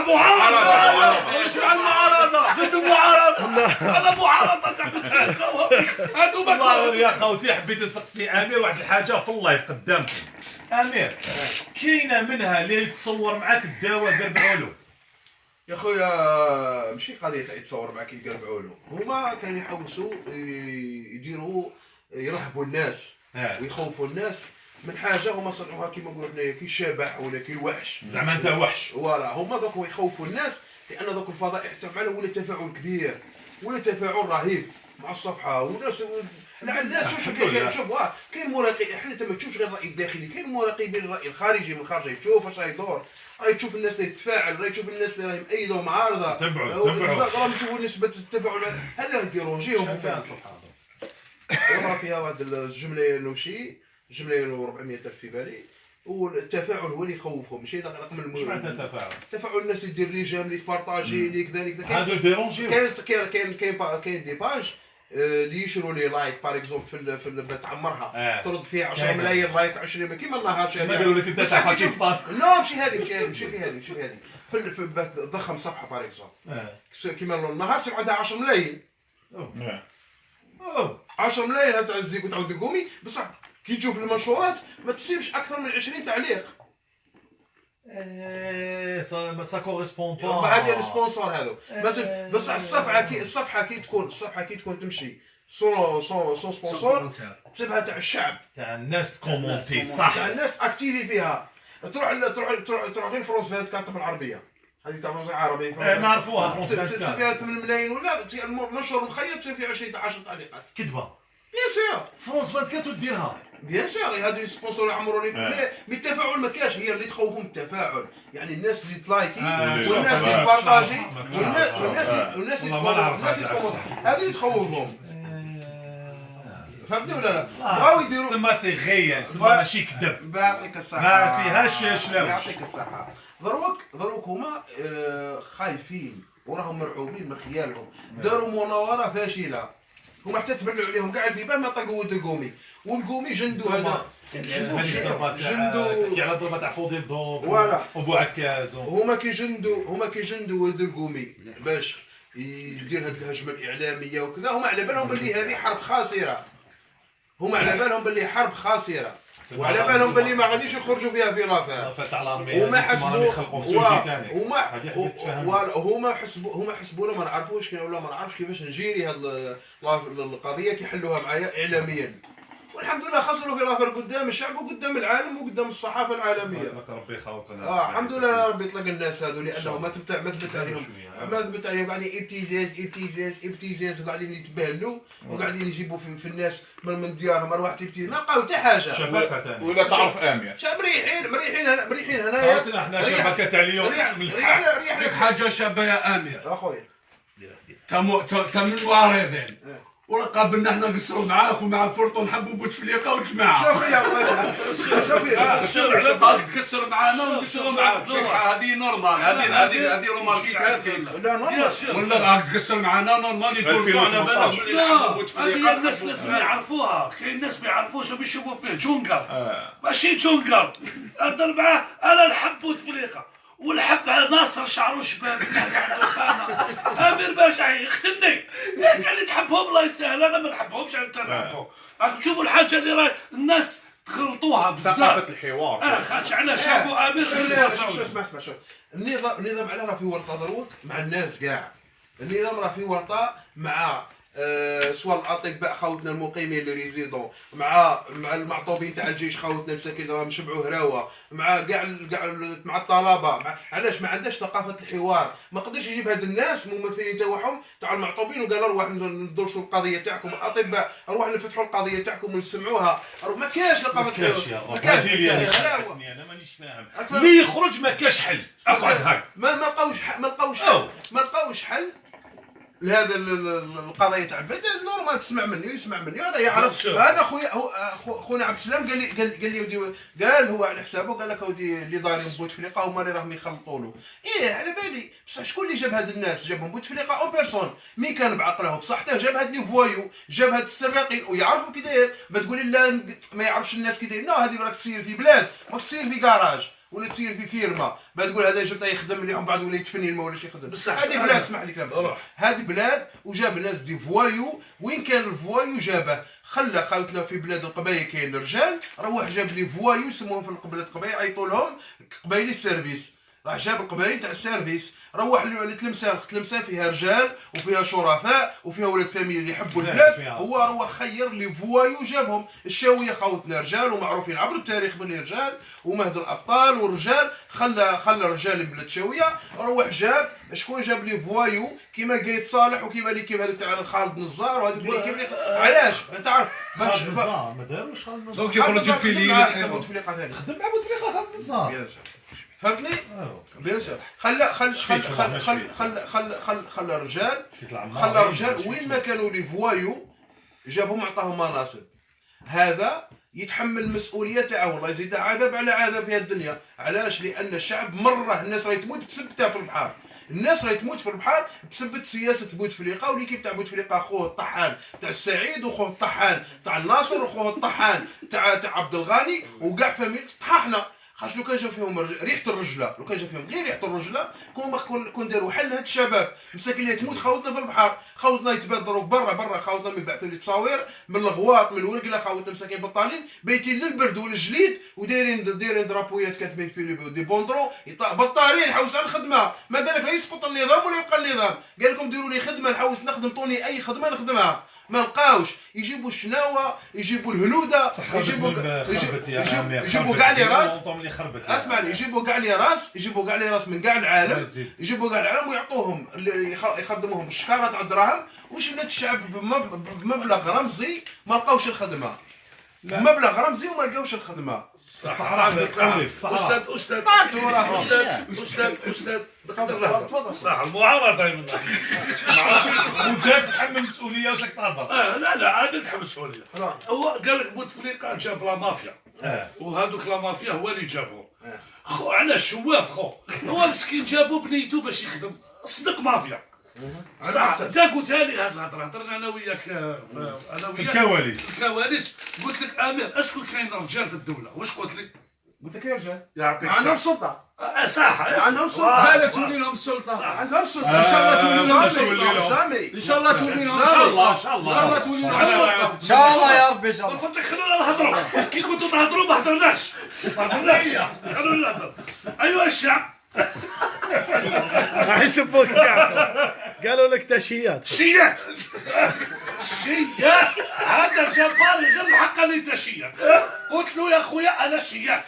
Speaker 3: ايش مع المعارضه؟ ضد المعارضه.
Speaker 5: انا معارضه تاع هادو
Speaker 2: والله يا خوتي حبيت نسقسي امير واحد الحاجه في اللايف قدامكم. امير كاينه منها اللي يتصور معاك الدواء قربعوا له.
Speaker 1: يا خويا ماشي قضيه يتصور معاك يقربعوا له، هما كانوا يحوسوا يديروا يرهبوا الناس ويخوفوا الناس من حاجه هما صنعوها كيما نقولوا حنايا كي الشبح ولا كي الوحش.
Speaker 2: زعما انت وحش.
Speaker 1: فوالا هما دوك يخوفوا الناس لان دوك الفضائح تاعهم ولا تفاعل كبير ولا تفاعل رهيب مع الصفحه والناس. لا الناس شوف كاين مراقب، احنا انت ما تشوفش غير الراي الداخلي، كاين مراقبين الراي الخارجي من خارج تشوف واش رايدور، راهي تشوف الناس اللي تتفاعل، راهي تشوف الناس اللي راهي مأيده ومعارضه.
Speaker 2: تبعوا
Speaker 1: راهم يشوفوا نسبه التفاعل هذه راه ديرونجيهم فيها الصفحه. راه فيها واحد الجمله نوشي جمله 400 الف في بالي، والتفاعل هو اللي يخوفهم ماشي رقم
Speaker 2: واش معناتها التفاعل؟
Speaker 1: التفاعل الناس اللي دير ريجام اللي تبارطاجي اللي كذا
Speaker 2: هذا ديرونجي.
Speaker 1: كاين دي باج اللي يشروا لي لايك باغ اكزومبل في تعمرها ترد فيها 10 ملايين لايك 20 كيما النهار شي.
Speaker 2: ما قالوا لك انت تاع باكستان؟
Speaker 1: لا ماشي هذه ماشي في هذه في ضخم صفحه باغ اكزومبل كيما النهار تبع عندها 10 ملايين. 10 ملايين هاد تعزيك وتعاود تقومي بصح كي تشوف المنشورات ما تسيبش اكثر من 20 تعليق.
Speaker 2: سا كوريسبون با.
Speaker 1: هذه السبونسور هذو بس الصفحه كي تكون تمشي سون سبونسور تسيبها تاع الشعب
Speaker 2: تاع الناس كومونتي صح،
Speaker 1: تاع الناس اكتيفي فيها. تروح غير فرونس 24 بالعربيه، هذه تاع فرنسا عربي
Speaker 2: نعرفوها فرونس 24
Speaker 1: تسيب فيها 8 ملايين ولا منشور مخير تسيب فيها 10 تعليقات.
Speaker 2: كذبه.
Speaker 1: بيان سور
Speaker 2: فرونس 24 وديرها
Speaker 1: بيان سور هادو سبونسور يعمروا لي مي التفاعل ما كاش، هي اللي تخوفهم التفاعل، يعني الناس اللي تلايكي والناس اللي تبارطاجي والناس اللي هذه اللي تخوفهم. فهمتني ولا لا؟ بغاو يديروا
Speaker 2: تسمى سي غيال تسمى ماشي كذب،
Speaker 1: يعطيك الصحة
Speaker 2: ما فيهاش شلاوش.
Speaker 1: يعطيك الصحة. دروك هما خايفين وراهم مرعوبين من خيالهم، داروا مناورة فاشلة، هما حتى تبلعوا عليهم كاع البيبان ما طاقوا القومي، والقومي جندو هذا
Speaker 2: هذه الضربه تاع على ضربه تاع فوضي الضوب وبو عكاز.
Speaker 1: هما كيجندوا ولد القومي باش يدير هذه الهجمه الاعلاميه وكذا، هما على بالهم بلي هذه حرب خاسره. هما على بالهم باللي حرب خاسره وعلى بالهم باللي ما غاديش يخرجوا فيها في لافير وما حسبوا هما حسبونا ما نعرفوش ولا ما نعرفش كيفاش نجيري هذه القضيه كيحلوها معايا اعلاميا. والحمد لله خسروا في لافير قدام الشعب وقدام العالم وقدام الصحافه العالميه.
Speaker 3: ربي يخلق
Speaker 1: الحمد لله ربي يطلق الناس هذو لانه ما ثبت عليهم قاعدين ابتزاز وقاعدين يتبهلوا وقاعدين يجيبوا في الناس من ديارهم اروح تبتيز ما لقاو حتى حاجه.
Speaker 3: شبكه ثانيه ولا تعرف امير
Speaker 1: شاب مريحين هنايا
Speaker 2: احنا شبكه تاع اليوم
Speaker 4: فيك حاجه شابه يا امير
Speaker 1: اخويا
Speaker 4: تم الوارثين وقابلنا احنا نقصروا معاك ومع فرطو نحبوا بوتفليقه والجماعه.
Speaker 1: شوف
Speaker 4: يا تكسر معانا ونقصروا معاك هذه نورمال هذه رومانتيك
Speaker 1: لا نورمال
Speaker 4: ولا تكسر معانا نورمال يقولوا على بالهم
Speaker 5: لا هذه الناس لازم يعرفوها. كاين ناس ما يعرفوش ويشوفوا فيه جونجر ماشي جونجر. هضر معاه انا نحب بوتفليقه ونحب ناصر شعرو شباب على الخانه امير باشا يختني كان تحبهم الله يسهل انا ما نحبهمش انت نحبهم. راك تشوفوا الحاجه اللي راهي الناس تغلطوها بزاف
Speaker 3: ثقافه الحوار
Speaker 5: خاطش على شافوا امير
Speaker 1: اسمع النظام على راه في ورطه دروك مع الناس كاع. النظام راه في ورطه مع سواء الاطباء خوتنا المقيمين اللي ريزيدون مع المعطوبين تاع الجيش خوتنا المساكين راهم شبعوا هراوه مع كاع مع الطلبه علاش ما عندهاش ثقافه الحوار. ما قدرش يجيب هاد الناس ممثلين تاعهم تاع المعطوبين وقال اروح ندرسوا القضيه تاعكم الاطباء اروح نفتحوا القضيه تاعكم ونسمعوها. ما كاينش ثقافه الحوار.
Speaker 2: ما كاينش انا مانيش فاهم اللي يخرج ما كاش حل. اقعد هاك
Speaker 1: ما لقاوش حل لهذا القضيه تاع البلاد. نورمال تسمع مني يسمع مني هذا يعرف. هذا خونا عبد السلام قال هو على حسابه قال لك اودي اللي دايرين بوتفليقه هما اللي راهم يخلطوا له. على بالي بصح شكون اللي جاب هاد الناس؟ جابهم بوتفليقه او بيرسون مين كان بعقله بصحته جاب هاد لي فوايو جاب هاد السراقين ويعرفوا كي داير. ما تقولي لا ما يعرفش الناس كي داير. لا هذه راك تصير في بلاد ما تصير في كراج ولا تصير في فيرما. ما تقول هذا جبته يخدم اللي من بعد ولا يتفني ما ولاش يخدم. هذه بلاد اسمح لي كلام هذه بلاد وجاب ناس دي فوايو. وين كان الفوايو جابه خلى خوتنا في بلاد القبايل كاين رجال روح جاب لي فوايو يسموهم في البلاد القبايل يعيطوا لهم قبايلي السيرفيس. راح جاب القبايل تاع السيرفيس روح لتلمسان فيها رجال وفيها شرفاء وفيها ولاد فاميلي اللي يحبوا البلاد. هو روح خير لي فوايو جابهم الشاويه خوتنا رجال ومعروفين عبر التاريخ باللي رجال ومهدوا الابطال والرجال خلى رجال بلاد شاويه. روح جاب شكون جاب لي فوايو كيما قايد صالح وكيما ليكيب هذوك تاع خالد نزار وهذوك ليكيب علاش تعرف باش
Speaker 2: ما داروش خالد نزار
Speaker 4: دونك يخرج الكليل
Speaker 1: خدم مع بوتفليقه
Speaker 2: خالد نزار
Speaker 1: فهمتني؟ بيان سور خلى الرجال وين ما كانوا لي فوايو جابهم عطاهم مناصب. هذا يتحمل المسؤوليه تاعو الله يزيده عذاب على عذاب في الدنيا. علاش؟ لان الشعب مره الناس راهي تموت بسبتها في البحر. الناس راهي تموت في البحر بسبب سياسه بوتفليقه وليكيب تاع بوتفليقه خوه الطحان تاع السعيد وخوه الطحان تاع الناصر وخوه الطحان تاع عبد الغني وكاع فاميل طحاحنا. خاطر لو كان جا فيهم ريحه الرجله لو كان جا فيهم غير ريحه الرجله كون داروا حل هاد الشباب مساكين اللي تموت خوتنا في البحر. خوتنا يتبادروا برا خوتنا يبعثوا لي تصاوير من الغواط من الورقله خوتنا مساكين بطالين بايتين للبرد والجليد ودايرين درابويات كاتبين في دي بوندرو بطالين حوس على الخدمه. ما قال لك يسقط النظام ولا يبقى النظام. قال لكم ديروا لي خدمه نحوس نخدم طوني اي خدمه نخدمها. ما لقاوش يجيبوا الشناوه يجيبوا الهنوده يجيبوا كاع لي راس. اسمعني يجيبوا كاع لي راس من كاع العالم ويعطوهم اللي يخدموهم بالشكاره تاع الدراهم. وش ولات الشعب بمبلغ رمزي ما لقاوش الخدمه. بمبلغ رمزي وما لقاوش الخدمه.
Speaker 5: الصحراء استاذ تفضل صح المعارضه
Speaker 2: وانت تتحمل مسؤوليه واش راك تهضر.
Speaker 5: لا عاد تحمل مسؤوليه. هو قال لك بوتفليقه جاب لا مافيا وهذوك لا مافيا هو اللي جابهم. خو على شواف هو مسكين جابو بنيتو باش يخدم صدق مافيا. صح انت قلتها لي هاد الهضره هضرنا انا وياك
Speaker 2: في الكواليس
Speaker 5: قلت لك امير اسكو كاين رجال في الدوله واش قلت لك؟
Speaker 1: قلت لك يا رجال
Speaker 3: يعطيك
Speaker 1: عندهم
Speaker 3: الصحة.
Speaker 1: سلطه
Speaker 3: صح
Speaker 1: عندهم سلطه
Speaker 4: بالك تولي لهم السلطه.
Speaker 1: عندهم سلطه ان شاء الله تولي لهم سلطه سامي
Speaker 4: ان شاء الله تولي لهم
Speaker 2: ان شاء الله
Speaker 4: السلطه.
Speaker 2: ان شاء الله
Speaker 4: ان شاء الله تولي لهم السلطه.
Speaker 5: ان شاء الله يا ربي ان شاء الله. بالفضل خلونا نهضروا كي كنتوا تهضروا ما هضرناش خلونا نهضروا. ايها الشعب
Speaker 6: راح يسبوك كاع. قالوا لك تشيات.
Speaker 5: شيات شيات هذا جبار غير الحق اللي انت شيات. قلت له يا خويا انا شيات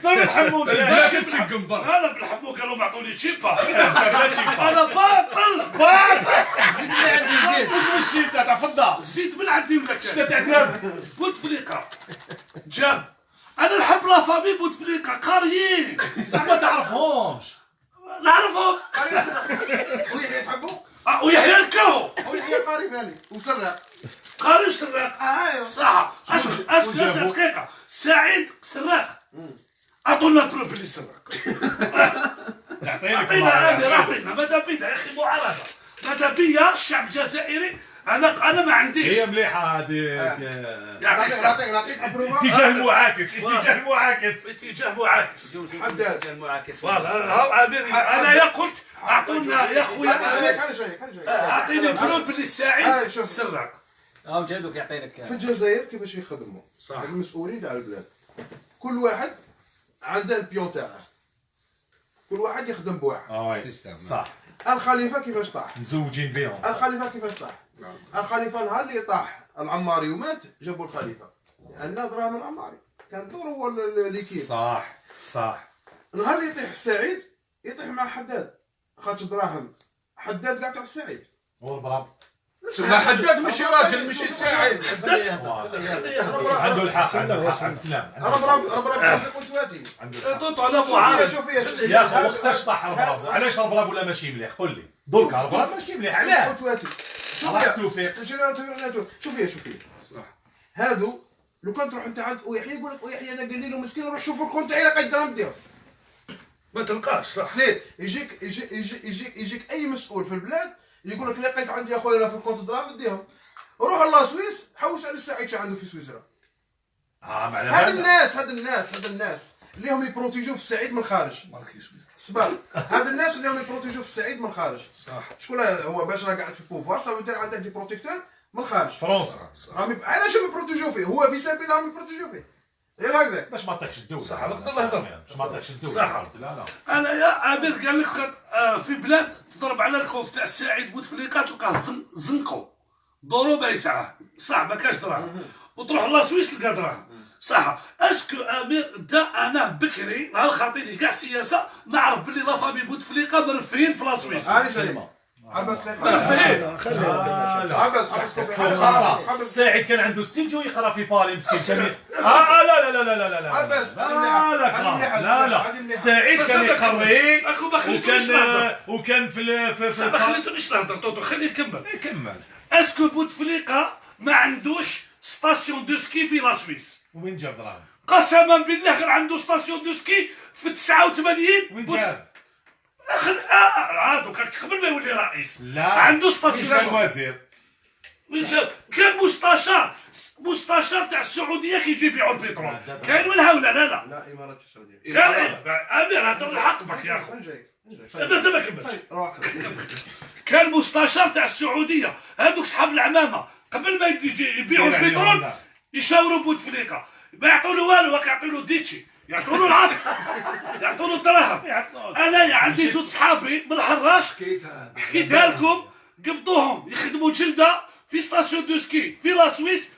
Speaker 2: حمود
Speaker 4: باش تقنبر.
Speaker 5: انا بالحمو قالوا معطوني تشيبا انا باطل
Speaker 1: زيد لي عندي زيد
Speaker 2: واش مشيت تاع فضه
Speaker 5: زيد من عندي ولا
Speaker 2: شتا
Speaker 5: كان
Speaker 2: تعذب
Speaker 5: بوتفليقه جاب انا نحب لا فامي بوتفليقه قاريين
Speaker 2: زعما تعرفهمش
Speaker 5: نعرفهم
Speaker 1: ويحيى تحبوا
Speaker 5: ويحيى الكرهو
Speaker 1: ويحيى قاري ثاني وسراق
Speaker 5: قاري وسراق
Speaker 1: ايوا
Speaker 5: صح اسكو دقيقه سعيد سراق اعطونا بروف اللي سرق اعطينا ماذا بينا يا اخي معارضه ماذا بيا الشعب الجزائري انا ما عنديش
Speaker 2: هي مليحه هذيك
Speaker 1: نعطيك ابروفا
Speaker 2: اتجاه المعاكس اتجاه المعاكس
Speaker 5: اتجاه معاكس
Speaker 1: حداد
Speaker 5: فوالا انا يا قلت اعطونا يا خويا
Speaker 1: انا جاي
Speaker 5: اعطيني بروف اللي سعيد سرق
Speaker 7: جادوك يعطينك
Speaker 1: في الجزائر كيفاش يخدموا
Speaker 5: صح.
Speaker 1: المسؤولين تاع البلاد كل واحد عنده البيون تاعه كل واحد يخدم بواحد
Speaker 2: صح
Speaker 1: الخليفه كيفاش طاح
Speaker 2: مزوجين بهم
Speaker 1: الخليفه كيفاش طاح الخليفه نهار اللي طاح العماري ومات جابوا الخليفه لان دراهم العماري كان دوره هو ليكيب
Speaker 2: صح
Speaker 1: نهار اللي يطيح السعيد يطيح مع حداد خاطر دراهم حداد قاعد تاع السعيد
Speaker 2: والبراب
Speaker 4: ما حداد ماشي راجل ماشي ساعد.
Speaker 2: عنده الحق عنده الحق سلام
Speaker 1: ربرب قلت واتي
Speaker 5: توطو على معارض
Speaker 1: شوف فيها
Speaker 2: يا اخي وقتاش طاح البراب علاش البراب ولا ماشي مليح قول لي درك البراب ماشي مليح علاه
Speaker 1: قلت واتي
Speaker 2: راح التوفيق
Speaker 1: شوف فيها هادو لو كان تروح انت عند ويحيى يقول لك ويحيى انا قال لي مسكين روح شوف الخون تاعي قاعد درهم ديالو
Speaker 5: ما تلقاش صح
Speaker 1: زيد يجيك اي مسؤول في البلاد يقول لك لقيت عندي اخويا انا في الكونت دراهم نديهم روح الله سويس حوس على السعيد شو عنده في سويسرا
Speaker 2: معناها
Speaker 1: هاد الناس اللي هم يبروتيجوا في السعيد من الخارج سبق هاد الناس اللي هم يبروتيجوا في السعيد من الخارج
Speaker 5: صح
Speaker 1: شكون هو باش راه قاعد في البوفوار صافي يدير عنده دي بروتيكتور من الخارج
Speaker 2: فرنسا
Speaker 1: راهم علاش هم يبروتيجوا فيه هو في سبيل الله يبروتيجوا فيه غير هكذا
Speaker 2: باش ما عطيكش الدوله
Speaker 5: صح نقدر نهضر
Speaker 2: باش ما عطيكش الدوله
Speaker 5: صح.
Speaker 2: لا
Speaker 5: انا يا عامر قال لك في بلاد تضرب على الكونت تاع السعيد بوتفليقه تلقاه زنقو ضروب يسعه صح ما كاش دراهم وتروح لا سويس تلقى دراهم صح اسكو امير انا بكري نهار خاطيني كاع السياسه نعرف باللي لا فامي بوتفليقه مرفين في لا سويس
Speaker 1: انا جاي عباس
Speaker 2: الساعد كان عنده ستيجو يقرا في باري مسكين سمير لا لا لا لا لا لا لا
Speaker 1: عباس
Speaker 2: لا السعيد كان يقري
Speaker 5: اخو ما خليتونيش نهضر
Speaker 2: وكان في
Speaker 5: ما خليتونيش نهضر توتو خليه يكمل
Speaker 2: كمل
Speaker 5: اسكو بوتفليقه ما عندوش ستاسيون دو سكي في لا سويس
Speaker 2: وين جاب دراهم
Speaker 5: قسما بالله غير عنده ستاسيون دو سكي في 89
Speaker 2: وين جاب
Speaker 5: هادو كان قبل ما يولي رئيس
Speaker 2: لا
Speaker 5: عنده
Speaker 2: كان
Speaker 5: ستاسيون
Speaker 2: وزير
Speaker 5: وين جاب كان مستشار تاع السعوديه كيجي يبيعوا البترول كاين من هؤلاء لا
Speaker 1: لا امارات السعوديه
Speaker 5: كان امير هضر الحق بك يا اخو
Speaker 1: انا جاي
Speaker 5: مازال ما كملتش
Speaker 1: روح
Speaker 5: كان مستشار تاع السعوديه هذوك صحاب العمامه قبل ما يبيعوا البترول يشاوروا بوتفليقه ما يعطوا له والو يعطوا له ديتشي يعطوا له العطل يعطوا له الدراهم انا عندي زوج صحابي من الحراش حكيتها لكم قبضوهم يخدموا جلده في ستاسيون دو سكي في لا سويس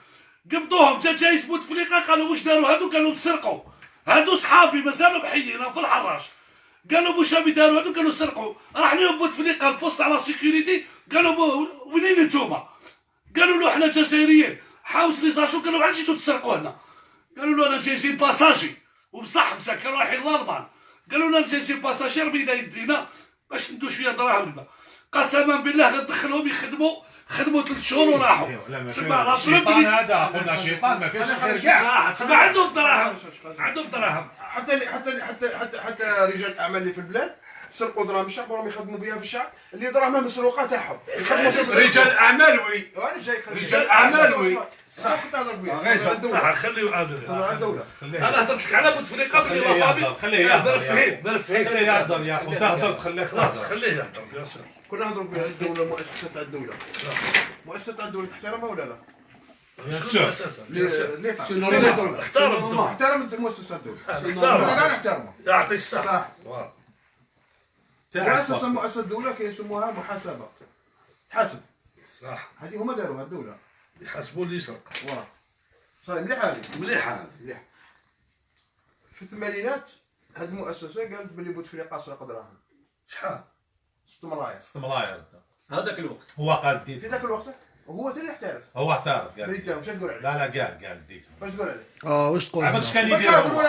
Speaker 5: قبضوهم جايز بوتفليقه قالوا واش داروا هادو قالوا تسرقوا هادو صحابي مازالوا محيين في الحراش قالوا واش راهم يداروا هادو قالوا سرقوا راح لهم بوتفليقه البوست على سيكوريتي قالوا وينين نتوما قالوا له احنا جزائريين حاوس لي ساشو قالوا علاش جيتو تسرقوا هنا قالوا له انا جايزين باساجي وبصح مساكن رايحين لالمان قالوا لنا جايزين باساجي ربينا يدينا باش ندوش فيها دراهم قسما بالله غندخلهم يخدموا 3 شهور وراحوا تسمع
Speaker 2: الشيطان هذا قلنا شيطان ما فيش خير كاع
Speaker 5: تسمع عندهم دراهم
Speaker 1: حتى رجال الاعمال اللي في البلاد سرقوا دراهم الشعب وراهم يخدموا بها في الشعب اللي دراهمها مسروقه تاعهم يخدموا في
Speaker 4: رجال اعمال وي
Speaker 1: وانا جاي
Speaker 4: رجال اعمال وي
Speaker 1: صح تهضر بيه
Speaker 5: صح خليه عادل.
Speaker 1: تهضر على الدوله.
Speaker 5: انا هضرت لك على بوتفليقه بلي رافابي.
Speaker 2: خليه يهضر
Speaker 5: مرفهين
Speaker 2: خليه يهضر يا اخو. تهضر تخليه
Speaker 5: خلاص خليه يهضر يا سيدي.
Speaker 1: كنا نهضروا بها الدوله، مؤسسات تاع الدوله. مؤسسات تاع الدوله تحترمها ولا لا؟
Speaker 5: شكون اساسا؟
Speaker 1: ليه تحترم؟ احترم مؤسسات الدوله. انا قاعد نحترمها.
Speaker 5: يعطيك الصحه.
Speaker 1: صح. مؤسسة الدولة كيسموها محاسبة. تحاسب.
Speaker 5: صح.
Speaker 1: هذه هما داروها الدولة.
Speaker 5: يحاسبوا اللي يسرق.
Speaker 1: واه. صحيح مليحة هذه.
Speaker 5: مليحة
Speaker 1: مليح. في الثمانينات هذه المؤسسة قالت بلي بوتفليقة سرق دراهم.
Speaker 5: شحال؟
Speaker 1: 6 ملاير.
Speaker 2: 6 ملاير
Speaker 4: هذاك الوقت
Speaker 2: هو قال ديت.
Speaker 1: في ذاك الوقت هو اللي احترف.
Speaker 2: هو اعترف قال.
Speaker 1: بلي واش تقول عليه؟
Speaker 2: لا قال ديت.
Speaker 1: واش تقول عليه؟
Speaker 6: واش تقول؟
Speaker 2: عرفت كان يدير هو.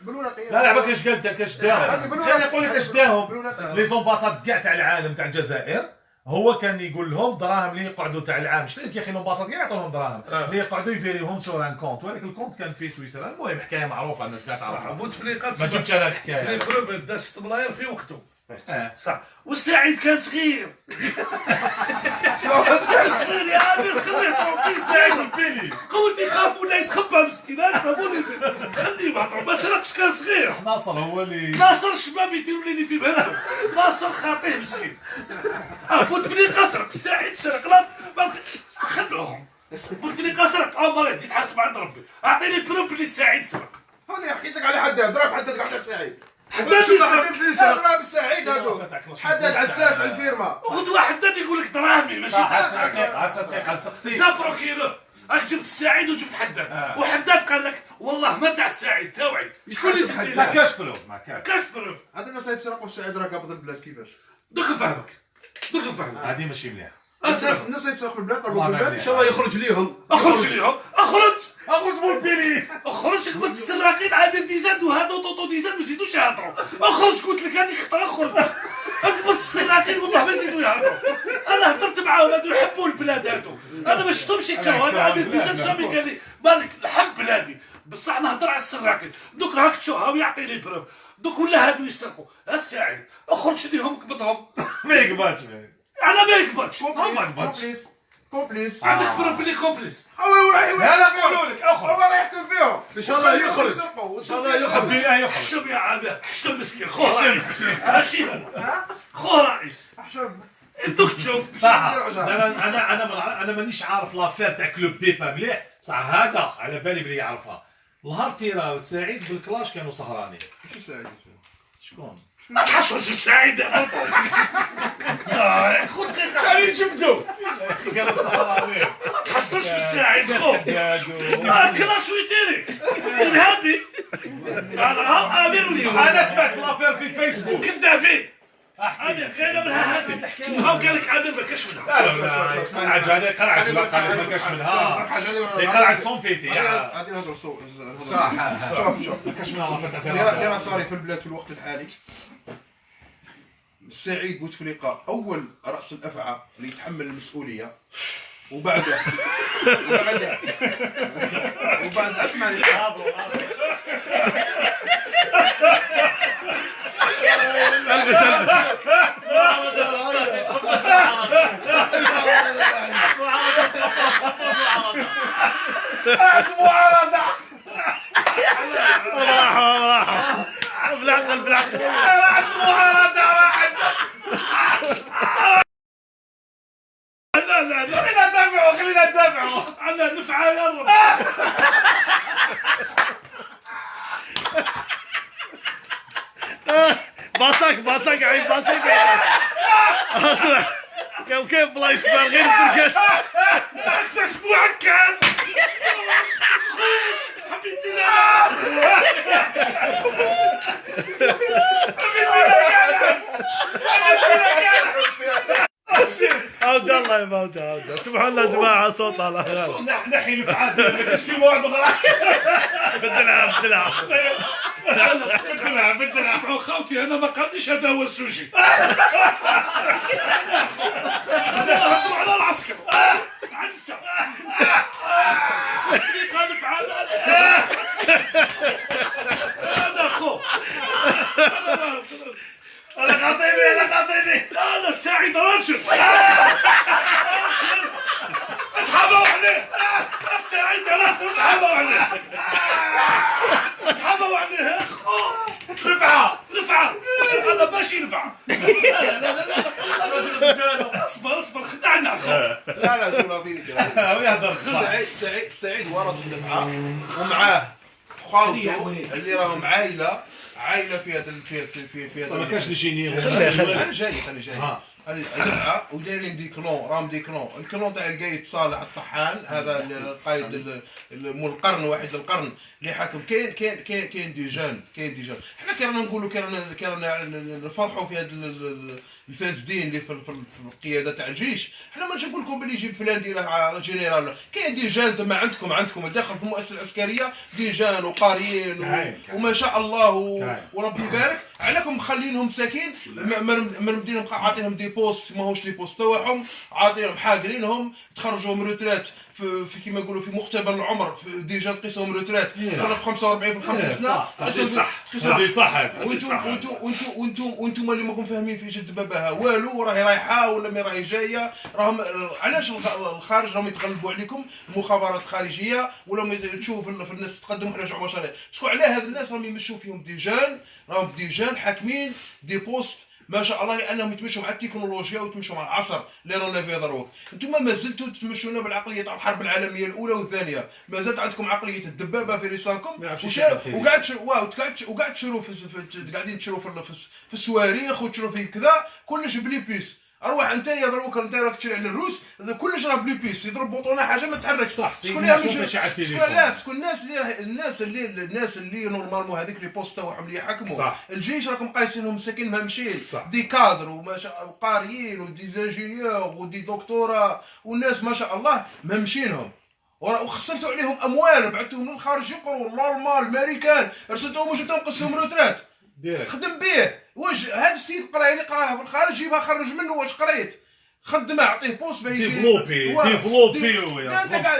Speaker 1: بالورقية.
Speaker 2: لا عرفت اش قال اش داهم. كان يقول لك اش داهم. لي زومباسات كاع تاع العالم تاع الجزائر هو كان يقول لهم دراهم اللي يقعدوا تاع العام شتي يا اخي لومباسات كاع يعطونهم دراهم اللي يقعدوا يفيريوهم سور ان كونت، ولكن الكونت كان في سويسرا. المهم حكايه معروفه الناس كاع تعرفها.
Speaker 5: بوتفليقة
Speaker 2: ما جبتش انا الحكايه.
Speaker 5: لي بروب دا 6 ملاير في وقته.
Speaker 3: صح. والسعيد كان صغير. صغير يا عامر خليه تعطيه سعيد البيلي. قلت يخاف ولا يتخبى مسكين. خليه يبطل ما سرقش كان صغير.
Speaker 2: ناصر هو اللي
Speaker 3: ناصر الشباب يديروا لي في بالهم. ناصر خاطيه مسكين. بوتفليقة سرق، السعيد سرق، لا خلوهم. بوتفليقة سرق، مريض يتحاسب عند ربي. اعطيني بروب اللي السعيد سرق.
Speaker 1: هاني حكيت لك على حداد، ضرب حداد على السعيد.
Speaker 3: حداد يسرق.
Speaker 1: ضرب السعيد هذو. حداد عساس على الفيرما.
Speaker 3: خذ واحد داد يقول لك دراهمي ماشي
Speaker 2: قال سقسي.
Speaker 3: تا بروكيرور. راك جبت السعيد وجبت حداد، وحداد قال لك والله ما تاع السعيد تاوعي. شكون اللي تدير
Speaker 2: ما كاش بروف ما كاش.
Speaker 3: كاش بروف.
Speaker 1: هذا الناس اللي يسرقوا السعيد راه قابض البلاد كيفاش؟
Speaker 3: دوك نفهمك. دوك نفهمك.
Speaker 2: هذه ماشي مليحه.
Speaker 1: الناس اللي يتسرقوا في البلاد طلبوا في البلاد
Speaker 4: ان شاء الله يخرج ليهم.
Speaker 3: اخرج اليوم، اخرج.
Speaker 2: اخرج بولبيلي.
Speaker 3: اخرج قلت السراقين عابر ديزاد وهذا وطوطو ديزاد ما يزيدوش يهضروا. اخرج قلت لك هذيك خطره اخرج. اكبر السراقين والله ما يزيدوا يهضروا. انا هضرت معاهم هذو يحبوا البلاد هذو. انا ما شفتهمش يكرهوا. هذا عابر ديزاد شامي قال لي مالك نحب بلادي بصح نهضر على السراقين. دوك هاك تشوفها ويعطيني بروف. دوك ولا هادو يسرقوا. السعيد اخرج ليهم قبضهم.
Speaker 2: ما يقبلش.
Speaker 3: على ما يقبلش.
Speaker 1: كومبليس
Speaker 3: عندك بروف اللي كومبليس.
Speaker 2: لا نقولوا لك اخرج.
Speaker 1: هو راه يحكم فيهم.
Speaker 4: ان شاء الله يخرج. ان شاء الله يخرج.
Speaker 2: بالله يخرج.
Speaker 3: حشم يا عابر، حشم مسكين. خوه رئيس. ماشي خوه رئيس.
Speaker 1: حشم.
Speaker 3: دوك تشوف.
Speaker 2: صح. انا مانيش عارف لافير تاع كلوب ديبا مليح بصح هذا على بالي بلي يعرفها. نهار تيرا سعيد بالكلاش كانوا سهرانين.
Speaker 1: شو سعيد؟
Speaker 2: شكون؟
Speaker 3: ما تحصلش بسعيد يا بطل. خذ دقيقة.
Speaker 2: خلي جبدو. قالوا سهرانين.
Speaker 3: ما تحصلش بالسعيد خو. كلاش ويتيري. إرهابي. أنا أمير اليوم.
Speaker 2: انا سمعت لافير في الفيسبوك.
Speaker 3: كذابين. أمير خير منها هذه. هم قال لك أمير ما كاش منها.
Speaker 2: لا هذا قرعت ما كاش منها. قرعت سون بيتي.
Speaker 1: غادي نهضروا
Speaker 2: صح.
Speaker 1: شوف
Speaker 2: ما كاش منها لافير تاع
Speaker 1: اللي راه صاري في البلاد في الوقت الحالي. السعيد بوتفليقة أول رأس الأفعى اللي يتحمل المسؤولية وبعد أسمع
Speaker 2: المعارضة.
Speaker 6: راحوا بالعقل
Speaker 2: المعارضة واحد.
Speaker 3: لا
Speaker 2: خلينا ندافعوا.
Speaker 3: أنا نفعل يا رب.
Speaker 6: باصك عيب باصك. كيف الله يسمع غير فرقات.
Speaker 3: اسبوع الكاس. حبيبتي
Speaker 6: عود الله يا عود. سبحان الله يا جماعه صوت الله.
Speaker 2: نحي الفعال ماكاش كيما واحد اخر.
Speaker 6: بدلع.
Speaker 3: اسمعوا خوتي انا ما قالنيش هذا هو السوشي. هضروا على العسكر. عنسى. قال فعال انا خو.
Speaker 2: انا خاطيني.
Speaker 3: لا سعيد رجل. اضحكوا عليه.
Speaker 5: السعيد راسه تحموا عليه تحموا عليه رفعه هذا ماشي رفعه لا اصبر خدعنا
Speaker 1: لا جورافينيتي سعيد ورث دفعه ومعاه خالته اللي راهم عائله في هذا في
Speaker 2: ما كانش نجيني
Speaker 1: انا جاي دفعه ودايرين ديكلون الكلون تاع القايد صالح الطحان هذا القائد مول القرن واحد القرن اللي حاكم كاين دي جون حنا كنا نقولوا كنا نفرحوا في هاد الفاسدين اللي في القياده تاع الجيش. حنا ما نقول لكم بلي يجيب فلان ديره جنرال كاين دي جون تما عندكم داخل في المؤسسه العسكريه دي جون وقاريين وما شاء الله وربي يبارك عليكم مخلينهم مساكين ما مدينهم عاطينهم دي بوست ماهوش لي بوست تاعهم عاطينهم حاقرينهم تخرجوهم روترات في كيما نقولوا في مختبر العمر ديجا تقيسوهم روترات في 45 في 5 سنين
Speaker 2: صح
Speaker 1: وانتم اللي ماكم فاهمين في جد باباها والو راهي رايحه ولا ما راهي جايه راهم علاش الخارج راهم يتغلبوا عليكم المخابرات الخارجيه ولا تشوف في الناس تقدم حنا شعب بشري شكون على هاد الناس راهم يمشوا فيهم راهم ديجان حاكمين دي بوست ما شاء الله لانهم يتمشوا مع التكنولوجيا ويتمشوا مع العصر اللي رانا فيه دروك. انتم ما زلتوا تمشونا بالعقليه تاع الحرب العالميه الاولى والثانيه ما زالت عندكم عقليه الدبابه في لسانكم وقاعد تشروا قاعدين تشروا في الصواريخ وتشروا في كذا كلش بلي بيس. اروح انت يا دروك انت راك تشري على الروس كلش راه بلي بيس يضرب بوطونه حاجه ما تحركش شكون الناس اللي نورمالمون هذيك لي بوست تاعهم اللي يحكموا الجيش راكم قايسينهم مساكين مهمشين دي كادر وقاريين ودي زانجينيور ودي دكتوراه والناس ما شاء الله مهمشينهم وخسرتوا عليهم اموال بعثتوهم للخارج يقروا الالمان الامريكان رسلتوهم وجبتهم قصتهم روترات خدم به واش هذا السيد قرا اللي قراها في الخارج جيبها خرج منه واش قريت خدمه اعطيه بوست باه يجي
Speaker 2: ديفلوبي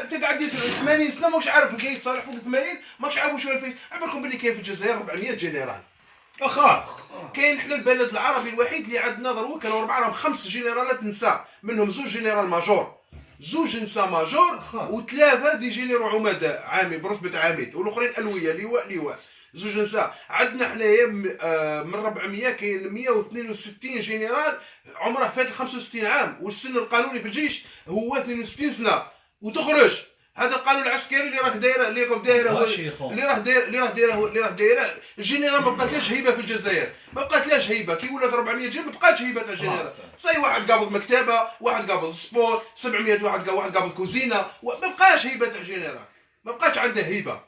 Speaker 1: انت قاعد 80 سنه ماكش عارف القايد صالح فوق 80 ماكش عارف واش هو الفيس. عبالكم بلي كاين في الجزائر 400 جنرال كاين حنا البلد العربي الوحيد اللي عندنا دروك كانوا 4 راهم 5 جنرالات نساء منهم 2 جنرال ماجور 2 نساء ماجور و3 دي جينيرو عمداء عامي برتبه عميد والاخرين الويه لواء 2 نساء. عندنا حنايا من 400 كاين 162 جنرال عمره فات 65 عام والسن القانوني في الجيش هو 62 سنه وتخرج. هذا القانون العسكري اللي راك دايره اللي راه دايره الجنرال ما بقاتلاش هيبه في الجزائر ما بقاتلاش هيبه كي ولات 400 جنيه ما بقاتش هيبه تاع الجنرال. صاي واحد قابض مكتبه واحد قابض سبور 700 واحد قابض كوزينه ما بقاش هيبه تاع الجنرال ما بقاش عنده هيبه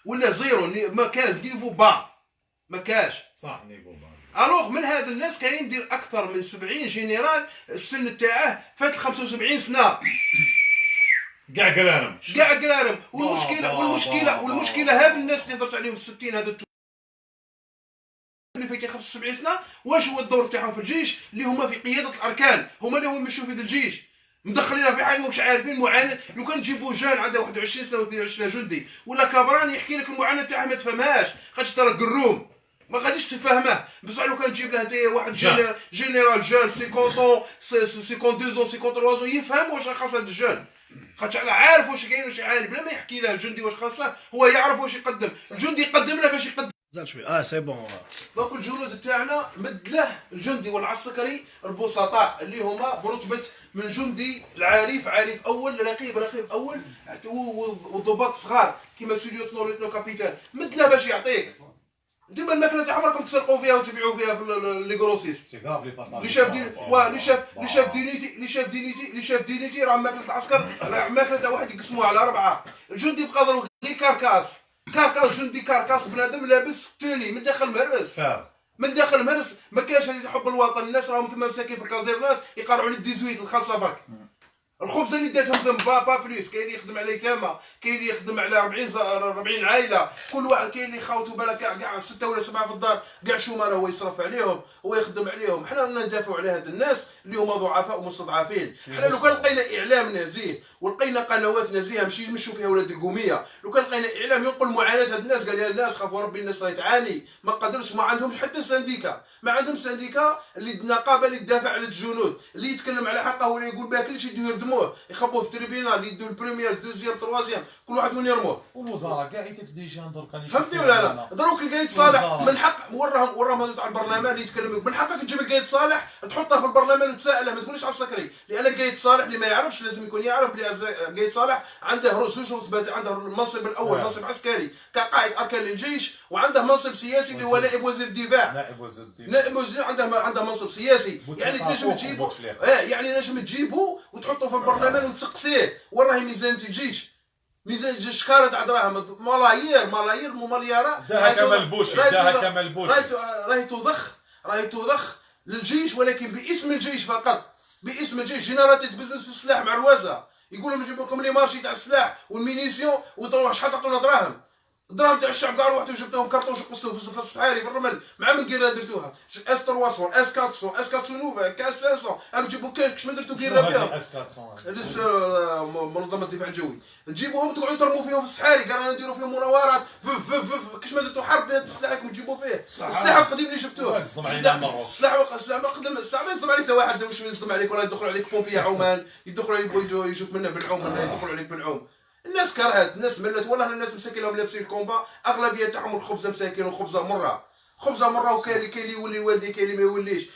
Speaker 1: ولا زيرو ما كان نيفو ما كاش
Speaker 2: صح نيفو با
Speaker 1: الوغ من هذا الناس كاين يدير اكثر من 70 جنرال السن تاعه فات 75 سنه
Speaker 2: كاع قرارم
Speaker 1: والمشكله هذ الناس اللي هضرت عليهم 60 هذا اللي فايتين 75 سنه واش هو الدور تاعهم في الجيش اللي هما في قياده الاركان هما اللي يمشوا في الجيش مدخلينها في حاجه ماكش عارفين معاناه. لو كان تجيبوا جان عنده 21 سنه و 22 سنه جندي ولا كبران يحكي لك المعاناه تاعها ما تفهمهاش خاطش ترى قروم ما غاديش تفهمه. بصح لو كان تجيب له انت واحد جنرال جون 50 52 53 يفهم واش خاص هذا الجون خاطش عارف واش كاين واش يعاني بلا ما يحكي له الجندي واش خاصه هو يعرف واش يقدم. الجندي يقدم له باش يقدم
Speaker 6: زاد شوي سي بون.
Speaker 1: دونك الجنود تاعنا مد له الجندي والعسكري البسطاء اللي هما برتبه من جندي العارف عارف اول رقيب اول والضباط صغار كيما سيليوتنو كابيتان مد له باش يعطيك. ديما الماكله تاع عمركم تسرقوا فيها وتبيعوا فيها لي غروسيس. اللي شاف دينيتي راه ماكله العسكر ماكله تاع واحد يقسموها على 4. الجندي بقى ضروري غير كاركاس جندي كاركاس بنادم لابس توني من داخل مهرس ما كاينش هذه حب الوطن. الناس راهم ثما مساكين في الكازيرنات يقارعوا على 18 الخاصه برك الخبزه اللي داتهم ثم با بليس. كاين اللي يخدم على يتامى كاين اللي يخدم على 40 عائله كل واحد كاين اللي خاوتو بالك كاع 6 ولا 7 في الدار كاع شومه هو يصرف عليهم هو يخدم عليهم. حنا رانا ندافعوا على هاد الناس اللي هما ضعفاء ومستضعفين. حنا لو كان لقينا اعلام نزيه ولقينا قنوات نزيهه ماشي يمشوا فيها ولاد القوميه لو كان لقينا اعلام ينقل معاناه هاد الناس قال يا الناس خافوا ربي الناس راهي تعاني ما قدرش ما عندهمش حتى سنديكا اللي النقابه اللي تدافع على الجنود اللي يتكلم على حقه ولا يقول بها كلشي يدير يخدموه يخبوه في التريبينال يدوا البريمير دوزيام تروازيام كل واحد وين يرموه.
Speaker 2: والوزاره كاع ديجا درك
Speaker 1: فهمتني ولا لا؟ دروك القايد صالح من حق وراهم هذا تاع البرلمان اللي يتكلموا من حقك تجيب القايد صالح تحطه في البرلمان وتسائله ما تقوليش على السكري لان القايد صالح اللي ما يعرفش لازم يكون يعرف بلي القايد صالح عنده زوج رتبات عنده المنصب الاول منصب عسكري كقائد اركان الجيش وعنده منصب سياسي اللي هو نائب وزير الدفاع نائب وزير عنده منصب سياسي يعني تنجم تجيبه يعني نجم تجيبه وتحطه في البرلمان وتسقسيه وراه ميزانيه الجيش ميزان الجيش شكاره تاع دراهم ملايير مليارات
Speaker 2: داها كمال بوشي
Speaker 1: راهي تضخ للجيش ولكن باسم الجيش فقط باسم الجيش جينيراتيد بزنس في السلاح مع روازه يقول لهم نجيب لكم لي مارشي تاع السلاح والمينيسيون وتروح شحال تعطونا دراهم تاع الشعب كاع روحتوا جبتوهم كارطوش وقصتوه في الصحاري في الرمل مع من كيرا درتوها اس 300 اس 400 اس 400 نوفا كاس 500 راك تجيبوا كاش ما درتو كيرا بهم منظمه الدفاع الجوي تجيبوهم تقعدوا ترموا فيهم في الصحاري قال نديروا فيهم مناورات كاش ما درتوا حرب بهذا السلاح راكم تجيبوا فيه السلاح القديم اللي جبتوه السلاح القديم السلاح ما يصدم عليك حتى واحد واش يصدم عليك ولا يدخلوا عليك بومبيا عمان يدخلوا يجوك منا بالعوم ولا يدخلوا عليك بالعوم الناس كرهت الناس ملت والله الناس مساكين لهم لابسين الكومبا اغلبيه تاعهم الخبزه مساكين وخبزه مره وكاين اللي يولي الوالدي كاين اللي ما يوليش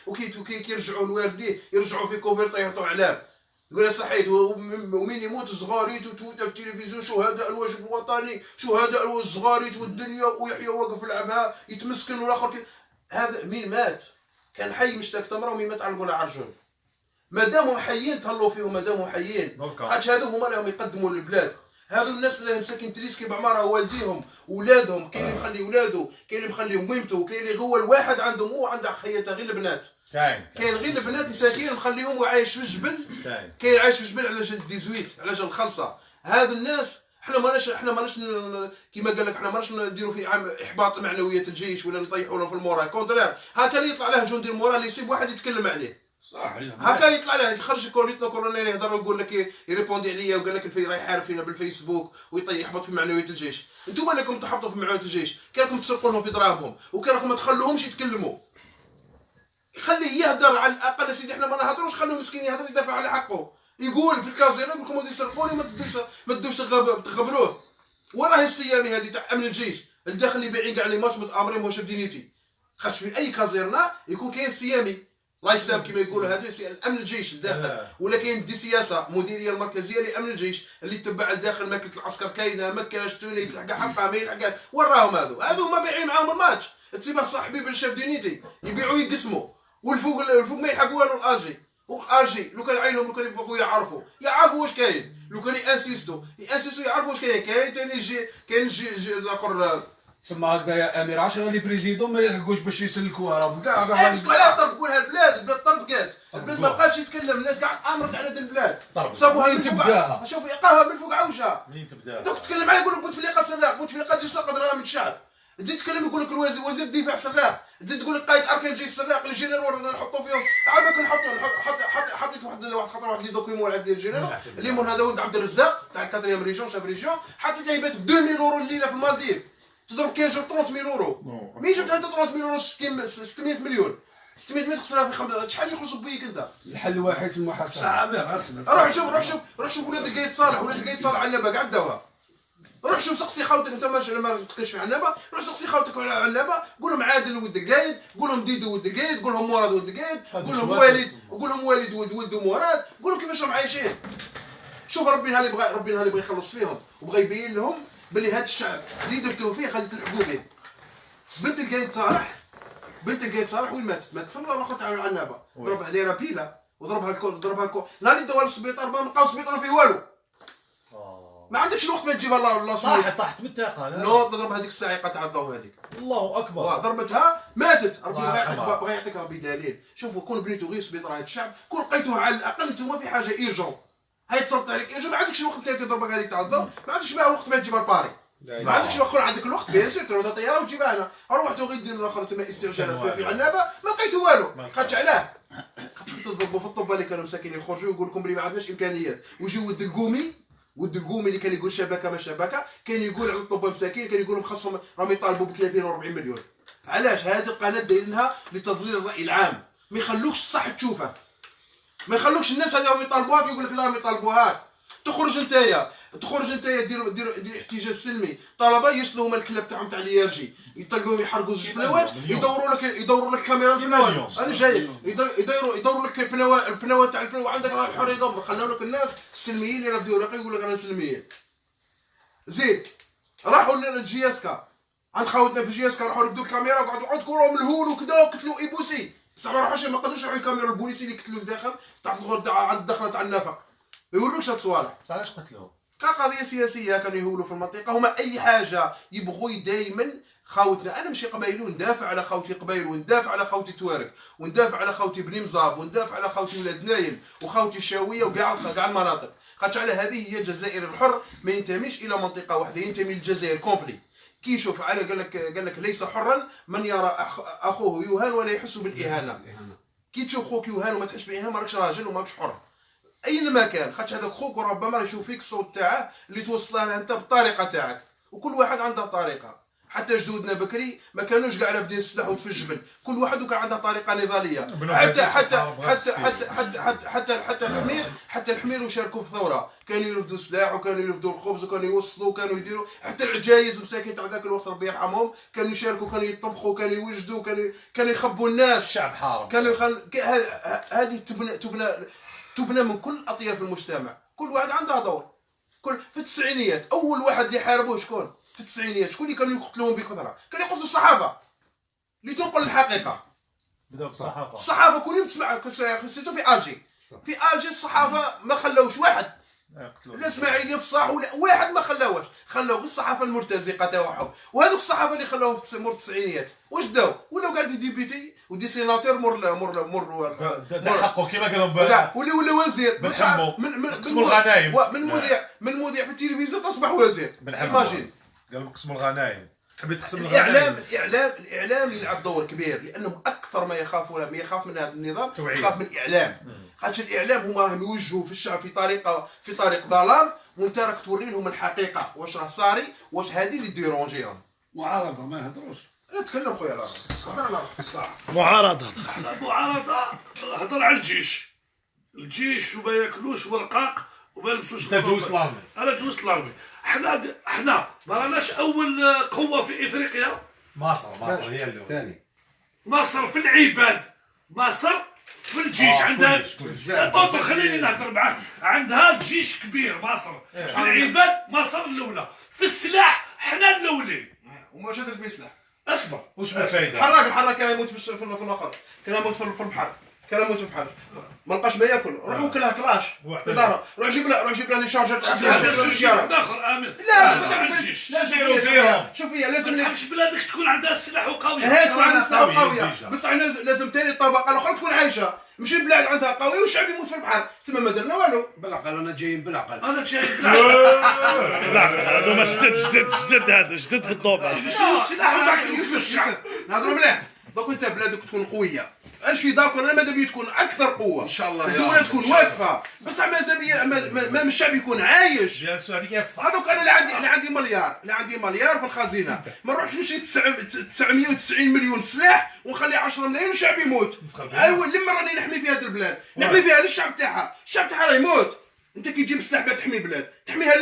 Speaker 1: كيرجعوا لوالديه يرجعوا في كوفرطه يهرطوا علام يقول صحيت ومين يموت الصغاريت وتوتا في التلفزيون شهداء الواجب الوطني شهداء الصغاريت والدنيا ويحيى واقف لعبها يتمسكن والاخر هذا مين مات كان حي مشتاق تمره ومين مات علقوا له عرجون مادامهم حيين تهلوا فيهم مادامهم حيين خاطش هذو هما راهم يقدموا للبلاد هذو الناس اللي مساكين تريسكي بعمارها والديهم ولادهم كاين اللي مخلي ولادو كاين اللي مخلي ميمته كاين اللي هو الواحد عندهم هو عنده خياته غير البنات كاين غير البنات مساكين مخليهم وعايش في الجبل كاين عايش في الجبل على جال 18 على جال الخلصه هذا الناس احنا ماناش كيما قال لك احنا ماناش نديروا في احباط معنويات الجيش ولا نطيحوا لهم في المورال كونترير هكا اللي يطلع له جندي المورال اللي يسيب واحد يتكلم عليه
Speaker 5: صحيح
Speaker 1: هكا يطلع له يخرج كولونيل يهضر ويقول لك يريبوندي عليا وقال لك راه يحارب فينا بالفيسبوك ويحبط في معنويات الجيش انتم راكم تحبطوا في معنويات الجيش كانكم تسرقوا لهم في ضرابهم وكانكم ما تخلوهمش يتكلموا خليه يهضر على الاقل سيدي احنا ما نهضروش خلوه مسكين يهضر يدافع على حقه يقول في الكازينو يقول لكم يسرقوني ما تدوش تخبروه وراه السيامي هذه تاع امن الجيش الداخل يبيعين كاع لي ماتش متامرين واش بدينيتي خاطش في اي كازيرنا يكون كاين سيامي الله يسام كما يقولوا هذا الامن الجيش الداخل ولا كاين دي سياسه مديريه المركزيه لامن الجيش اللي تبع الداخل ماكله العسكر كاينه ما كاش توني تلحق حقها ما يلحقها وراهم هذو ما بايعين معاهم الماتش تسيبه صاحبي بالشاف دينيتي يبيعوا يقسموا والفوق ما يلحقوا والو الارجي لو كان عينهم لو كان يبغوا يعرفوا واش كاين لو كان يانسيستو يعرفوا واش كاين ثاني كاين الاخر
Speaker 4: تسمى هكذايا امير 10 اللي بريزيدون ما يلحقوش باش يسلكوها راهم كاع
Speaker 1: كاع طربقوا لها البلاد طربقات البلاد ما بقاش يتكلم الناس كاع تامرت على هذه البلاد صابوها يتبعها شوف يلقاها من فوق عوجها منين تبدا دوك تكلم معاه يقول لك بوتفليقه سراق بوتفليقه تجي سرقه دراهم من الشعب تزيد تكلم يقول لك وزير الدفاع سراق تزيد تقول لك قائد اركان الجيش سراق الجنرال نحطوا فيهم عاد حطيت واحد خطره واحد لي دوكيمون عند الجنرال الليمون هذا ولد عبد الرزاق تاع 4 ريجون شاف ريجون حطيت ليه بات ب 2000 اورو الليله في المالديف تضرب كاين جاب 30000 اورو مين جبت انت 30000 اورو 600 مليون 600 مليون تخسرها في شحال يخلصوا بيك انت
Speaker 4: الحل الوحيد في المحاسبه
Speaker 5: صعب
Speaker 1: روح شوف ولاد القايد صالح عنابه كاع داوها روح شوف سقسي خاوتك انت ما تسكنش في عنابه روح سقسي خاوتك على عنابه قول لهم عادل ولد القايد قول لهم ديدو ولد القايد قول لهم مراد ولد القايد قول لهم والد ولد مراد قول لهم كيفاش راهم عايشين شوف ربي اللي بغى يخلص فيهم وبغى يبين لهم بلي هذا الشعب اللي درتوه فيه خليت تلحقوا به بنت القايد صالح وين ماتت في الاخر تاع العنابه ضرب عليه رابيله ضربها الكل نهار اللي داوها للسبيطار ما لقاو السبيطار فيه والو ما عندكش الوقت ما تجيبها الله
Speaker 2: طاحت بالثقه
Speaker 1: نوض ضرب هذيك الصاعقه تاع الضوء هذيك
Speaker 2: الله اكبر
Speaker 1: ضربتها ماتت ربي بغى يعطيك ربي دليل شوفوا كون بنيتو غير سبيطار هذا الشعب كون لقيتوه على الاقل انتم في حاجه ايرجون هاي تصلت عليك ايرجون ما عندكش الوقت تاعك ضربك هذيك تاع الضوء ما عندكش بها وقت ما تجيبها لباري ما عندكش الوقت عندك الوقت بيان سور تروح طياره وتجيبها هنا روحتوا غير دير الاخر تما استعجالات في عنابه ما لقيتو والو خاطش علاه خاطش تضربوا في الطب اللي كانوا مساكين يخرجوا يقول لكم بلي ما عندناش امكانيات ويجيو ولد القومي اللي كان يقول شبكه ما شبكه كان يقول على الطب مساكين كان يقول لهم خاصهم راهم يطالبوا ب 30 و 40 مليون علاش هذه القناه دايرينها لتضليل الراي العام ما يخلوكش الصح تشوفه ما يخلوكش الناس هذه يطالبوها يقول لك لا ما يطالبوهاش. تخرج نتايا دير احتجاج سلمي، طلبه يرسلوا هما الكلاب تاعهم تاع اليارجي يطلقوا يحرقوا زوج بنوات، يدوروا لك كاميرا البنوات. انا جاي يدوروا لك البنوات تاع البنوات، عندك راه الحر يدور. خلاو لك الناس السلميين اللي ردوا ورقه يقول لك رانا سلميين. زيد راحوا للجياسكا عند خاوتنا في الجياسكا، راحوا ردوا الكاميرا وقعدوا عندكم الهون وكذا وقتلوا ايبوسي. بصح ما راحوش، ما قدروش يروحوا الكاميرا البوليسي اللي قتلوا لداخل تحت الغرفه عند الدخله تاع النفق. ما يوروش هاد الصوالح.
Speaker 2: بصح علاش قتلوهم؟
Speaker 1: كقضيه سياسيه كانوا يهولوا في المنطقه. هما اي حاجه يبغوا دائما خاوتنا. انا ماشي قبايلي وندافع على خوتي قبايل، وندافع على خوتي توارك، وندافع على خوتي بني مزاب، وندافع على خوتي ولاد نايل وخوتي الشاويه وكاع المناطق. خاطر على هذه هي الجزائر الحر، ما ينتميش الى منطقه واحده، ينتمي للجزائر كومبلي. كي يشوف على قال لك ليس حرا من يرى اخوه يهان ولا يحس بالاهانه. كي تشوف خوك يهان وما تحس بالاهانه ما راكش راجل وما راكش حر اينما كان. خاطر هذاك خوك ربما يشوف فيك الصوت تاعه اللي توصله له انت بالطريقه تاعك، وكل واحد عنده طريقه. حتى جدودنا بكري ما كانوش كاع رافدين السلاح في الجبل، كل واحد وكان عنده طريقه نضاليه. حتى الحمير وشاركوا في الثوره، كانوا يرفدوا السلاح وكانوا يرفدوا الخبز وكانوا يوصلوا وكانوا يديروا. حتى العجايز مساكين تاع ذاك الوقت ربي يرحمهم كانوا يشاركوا، كانوا يطبخوا، كانوا يوجدوا، كانوا يخبوا الناس.
Speaker 2: الشعب حارب.
Speaker 1: هذه تبنى من كل اطياف المجتمع، كل واحد عنده دور. في التسعينيات اول واحد اللي حاربوه شكون؟ في التسعينيات شكون اللي كانوا يقتلوهم بكثره؟ كانوا يقتلوا الصحافه اللي تنقل الحقيقه.
Speaker 2: بداو
Speaker 1: الصحافه كل يوم تسمع، سيتو في الجي. في الجي الصحافه ما خلاوش واحد، لا اسماعيلي بصح ولا واحد ما خلاوش، خلاو غير الصحافه المرتزقه تاعهم. وهذوك الصحافه اللي خلاوهم في التسعينيات واش داو؟ ولاو قاعد ديبيتي ودي سيناتور مور
Speaker 2: حقه كيما قالوا
Speaker 1: ولا وزير
Speaker 2: قسموا الغنايم.
Speaker 1: من مذيع في التلفزيون تصبح وزير. ايماجين
Speaker 2: قالوا قسموا الغنايم. تحبي تقسم
Speaker 1: الاعلام يلعب دور كبير، لانهم اكثر ما يخاف من هذا النظام يخاف من الاعلام. خاطر الاعلام هما راهم يوجهوا في الشعب في طريق ظلام، وانت راك توري لهم الحقيقه واش راه صاري، واش هذه اللي ديرونجيهم.
Speaker 5: معارضه ما يهضروش.
Speaker 1: لا تكلم خويا، لا هضر على
Speaker 5: صح.
Speaker 6: معارضه
Speaker 5: هضر على الجيش وما ياكلوش ورقاق وما يلبسوش
Speaker 2: جوز الارمي.
Speaker 5: انا جوز الارمي. حنا ما راناش اول قوه في افريقيا.
Speaker 2: مصر هي الاولى. ثاني
Speaker 5: مصر في العباد، مصر في الجيش عندها. طوطو خليني نهضر معاك. عندها جيش كبير مصر. في العباد مصر الاولى، في السلاح حنا الاولين.
Speaker 1: وما شادت بسلاح.
Speaker 5: اصبر
Speaker 2: واش من فايده؟
Speaker 1: الحراك كان يموت في الاخر، كان يموت في البحر، كان يموت في البحر، ما لقاش ما ياكل، روح وكلها كلاش في دارها، روح جيب لها لي شارجر تاع
Speaker 5: السياره اخر امين.
Speaker 1: لا شوف هي لازم
Speaker 5: ما تحبش بلادك تكون عندها السلاح وقويه.
Speaker 1: هي تكون عندها السلاح وقويه، بصح لازم ثاني الطبقه الاخرى تكون عايشه. ماشي بلاد عندها قوي والشعب يموت في البحر، تما ما درنا والو.
Speaker 3: بالعقل انا جايين بالعقل.
Speaker 6: هذوما جدد هذا جدد في الضوبه.
Speaker 5: السلاح
Speaker 1: يوسف نهضروا مليح. دوك انت بلادك تكون قويه، اش يدارك انا ماذا بيا تكون اكثر قوه ان شاء الله، الدوله تكون واقفه، بصح ماذا بيا ما الشعب يكون عايش. هذوك انا اللي عندي مليار في الخزينه، ما نروحش نشري 990 مليون سلاح ونخلي 10 ملايين والشعب يموت. ايوا لما راني نحمي في هذه البلاد، نحمي فيها للشعب تاعها، الشعب تاعها راه يموت. انت كي تجيب سلاح باش تحمي بلاد، تحميها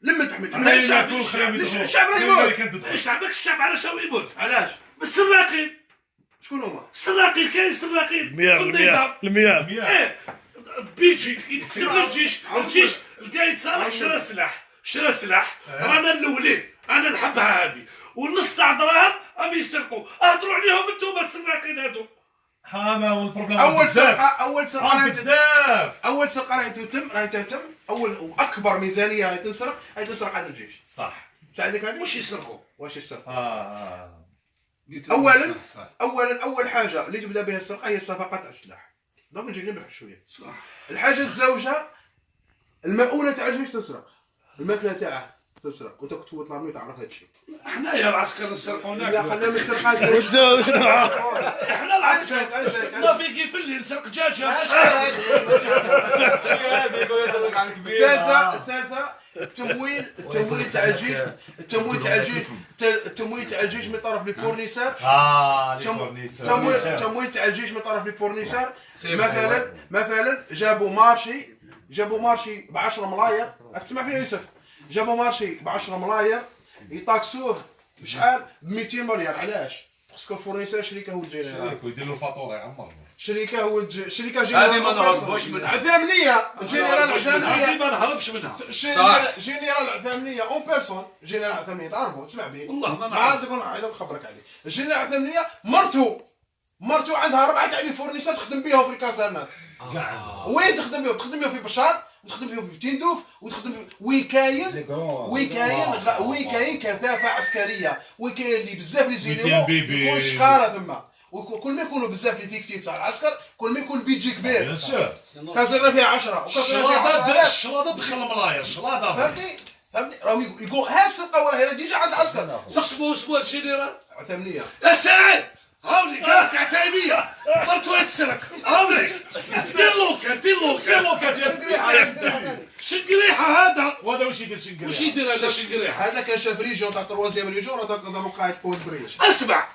Speaker 1: لمن تحميها الشعب راه يموت.
Speaker 5: الشعب علاش هو يموت؟
Speaker 1: علاش؟
Speaker 5: بالسراقين.
Speaker 1: شكون هما؟
Speaker 5: السراقين كاين سراقين.
Speaker 6: المياه
Speaker 5: ايه بيجي يكتب الجيش القايد صالح شرا سلاح رانا الاولين. انا نحبها هذه، والنص تاع دراهم ام يسرقوا. اهضروا عليهم انتم السراقين هذو.
Speaker 2: ما هو البروبليم.
Speaker 1: اول سرقه
Speaker 2: بزاف.
Speaker 1: اول سرقه راهي تتم اول واكبر ميزانيه راهي تنسرق هذا الجيش.
Speaker 2: صح.
Speaker 1: تساعدك هذه؟
Speaker 5: واش يسرقوا؟ اول حاجه اللي تبدا بها السرقه هي صفقات السلاح. دونك نجي نبحث شويه. صح. الحاجه الزوجه المؤونه تاع الجيش تسرق، الماكله تاعه تسرق، وانت كنت تفوت لارمي تعرف هذا الشيء. حنايا العسكر نسرقوناك. لا خلينا من السرقات.
Speaker 6: شنو
Speaker 5: احنا العسكر ما في كيف اللي نسرق دجاجه.
Speaker 1: الثالثه التمويل تاع الجيش، التمويل تاع الجيش من طرف لي فورنيسور. التمويل تاع الجيش من طرف لي فورنيسور. مثلا جابوا مارشي ب 10 ملاير، راك تسمع فيها يوسف؟ جابوا مارشي ب 10 ملاير يطاكسوه بشحال؟ ب 200 مليار. علاش؟ باسكو الفورنيسور شركه هو الجنرال،
Speaker 4: ويدير له الفاتوره يعمر
Speaker 1: شركه هو شركه جنرال.
Speaker 3: هذه ما نهربوش منها،
Speaker 1: عثامنيه جنرال عثامنيه،
Speaker 3: هذه ما نهربش منها.
Speaker 1: جنرال عثامنيه اون بيرسون، جنرال عثامنيه تعرفوا تسمع به
Speaker 3: والله ما نعرف.
Speaker 1: عاد نقول نخبرك عليه. الجنرال عثامنيه مرتو عندها 4 تاع لي فورنيسور تخدم بهم في الكازارنات. وين تخدم بهم؟ تخدم بهم في بشار، وتخدم بهم في تندوف، وتخدم وين كاين كثافه عسكريه، وين كاين اللي بزاف لي زينو يكون شكاره تما. وكل ما يكونوا بزاف لي فيكتيف تاع العسكر كل ما يكون بيجي كبير.
Speaker 2: بيان سور
Speaker 1: كازرنا فيها 10 وكازرنا فيها 10.
Speaker 3: الشلاضه دخل ملاير، الشلاضه
Speaker 1: فهمتني راهم يقول ها السرقه ولا هي ديجا عند العسكر.
Speaker 3: اسمه الجنرال
Speaker 1: عثامنيه
Speaker 3: يا سعد، هاوليك راك عتيبيه مرتو يتسرق، هاوليك دير لوكا شنقريحه هذا.
Speaker 2: وهذا واش يدير شنقريحه؟
Speaker 3: واش يدير هذا شنقريحه؟
Speaker 1: هذا كان شاف ريجيون تاع تروازيام ريجيون، هذاك ضربوا قائد قوه بريش.
Speaker 3: اسمع،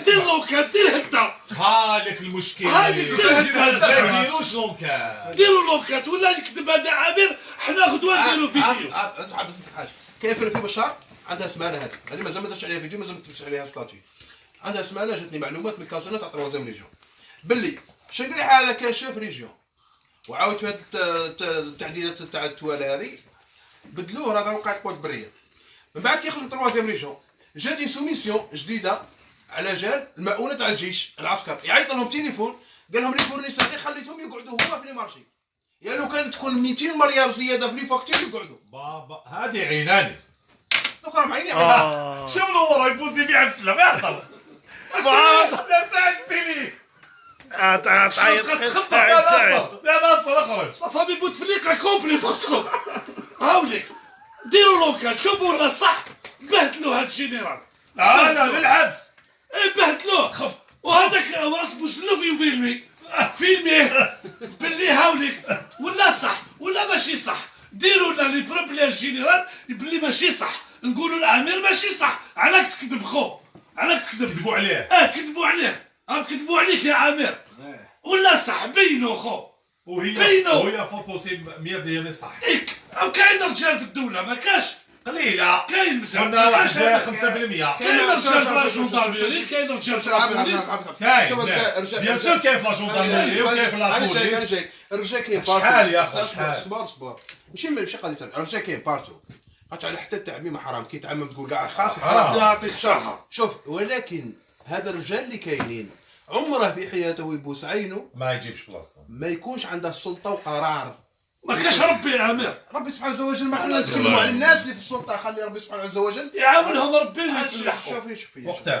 Speaker 3: دير لوكا، دير هدا،
Speaker 2: هذاك المشكل
Speaker 3: هذيك دير هدا،
Speaker 2: ما يديروش لونكات،
Speaker 3: ديروا لوكات ولا يكتب هذا عامر، حنا غدوه نديروا فيديو.
Speaker 1: اسمع بس حاجه، كاين في بشار عندها سمانه هذه مازال ما درتش عليها فيديو، مازال ما كتبتش عليها ستاتي. عندها سمانه جاتني معلومات من الكازونه تاع تروازيام ريجيون باللي شنقريحه هذا كان شاف ريجيون، وعاود في هذه التعديلات تاع التواله هذه بدلوه، هذا وقع قوات بريه. من بعد كي يخرج من تروازيام ريجيون جات سوميسيون جديده على جال المؤونه تاع الجيش العسكر، يعيط لهم تليفون قال لهم لي فورنيسور خليتهم يقعدوا هما في لي مارشي، يا لو كانت تكون 200 مليار زياده في لي فاكتور يقعدوا.
Speaker 2: بابا هذه عيناني
Speaker 1: دوك راهم عيني
Speaker 2: شوف ورا يبوزي بيه عبد السلام يهضر لا سعد بيلي
Speaker 6: تعيط
Speaker 2: سعيد لا ناصر اخرج
Speaker 3: فابي بوتفليقه كومبلي بختكم. هاوليك ديروا لوكات، شوفوا ولا صح بهدلوا هاد الجنرال.
Speaker 2: لا للحبس
Speaker 3: بهدلوه خف، وهذاك راس بوجلو فيلميه باللي هاوليك ولا صح ولا ماشي صح. ديروا لنا لي بروب لي الجنرال باللي ماشي صح، نقولوا الامير ماشي صح. علاك تكذب خو؟ علاك تكذب؟
Speaker 2: كذبوا عليه.
Speaker 3: كذبوا عليه، كذبوا عليك يا عامر. ولا صح بينو خو،
Speaker 2: وهي فو بوسيبل 100% صح.
Speaker 3: كاين رجال في الدوله ما كاش
Speaker 2: قليله،
Speaker 3: كاين بزاف
Speaker 2: قلنا واحد 5%.
Speaker 3: كاين رجال في لاجوندارميري، كاين رجال في البوليس،
Speaker 2: كاين بيان سور كاين في لاجوندارميري وكاين في البوليس.
Speaker 1: الرجال كاين بارتو.
Speaker 2: شحال يا اخي شحال؟
Speaker 1: صبر ماشي قضيه الرجال كاين بارتو. على حتى التعميم حرام، كي تعمم تقول كاع خاص
Speaker 2: حرام.
Speaker 3: يعطيك الصحه.
Speaker 1: شوف ولكن هذا الرجال اللي كاينين عمره في حياته يبوس عينه
Speaker 2: ما يجيبش بلاصته،
Speaker 1: ما يكونش عنده سلطه وقرار.
Speaker 3: ما كاش ربي يا عامر،
Speaker 1: ربي سبحانه عز وجل ما حنا نتكلموا على الناس اللي في السلطه، خلي ربي سبحانه عز وجل
Speaker 3: يعاونهم ربي.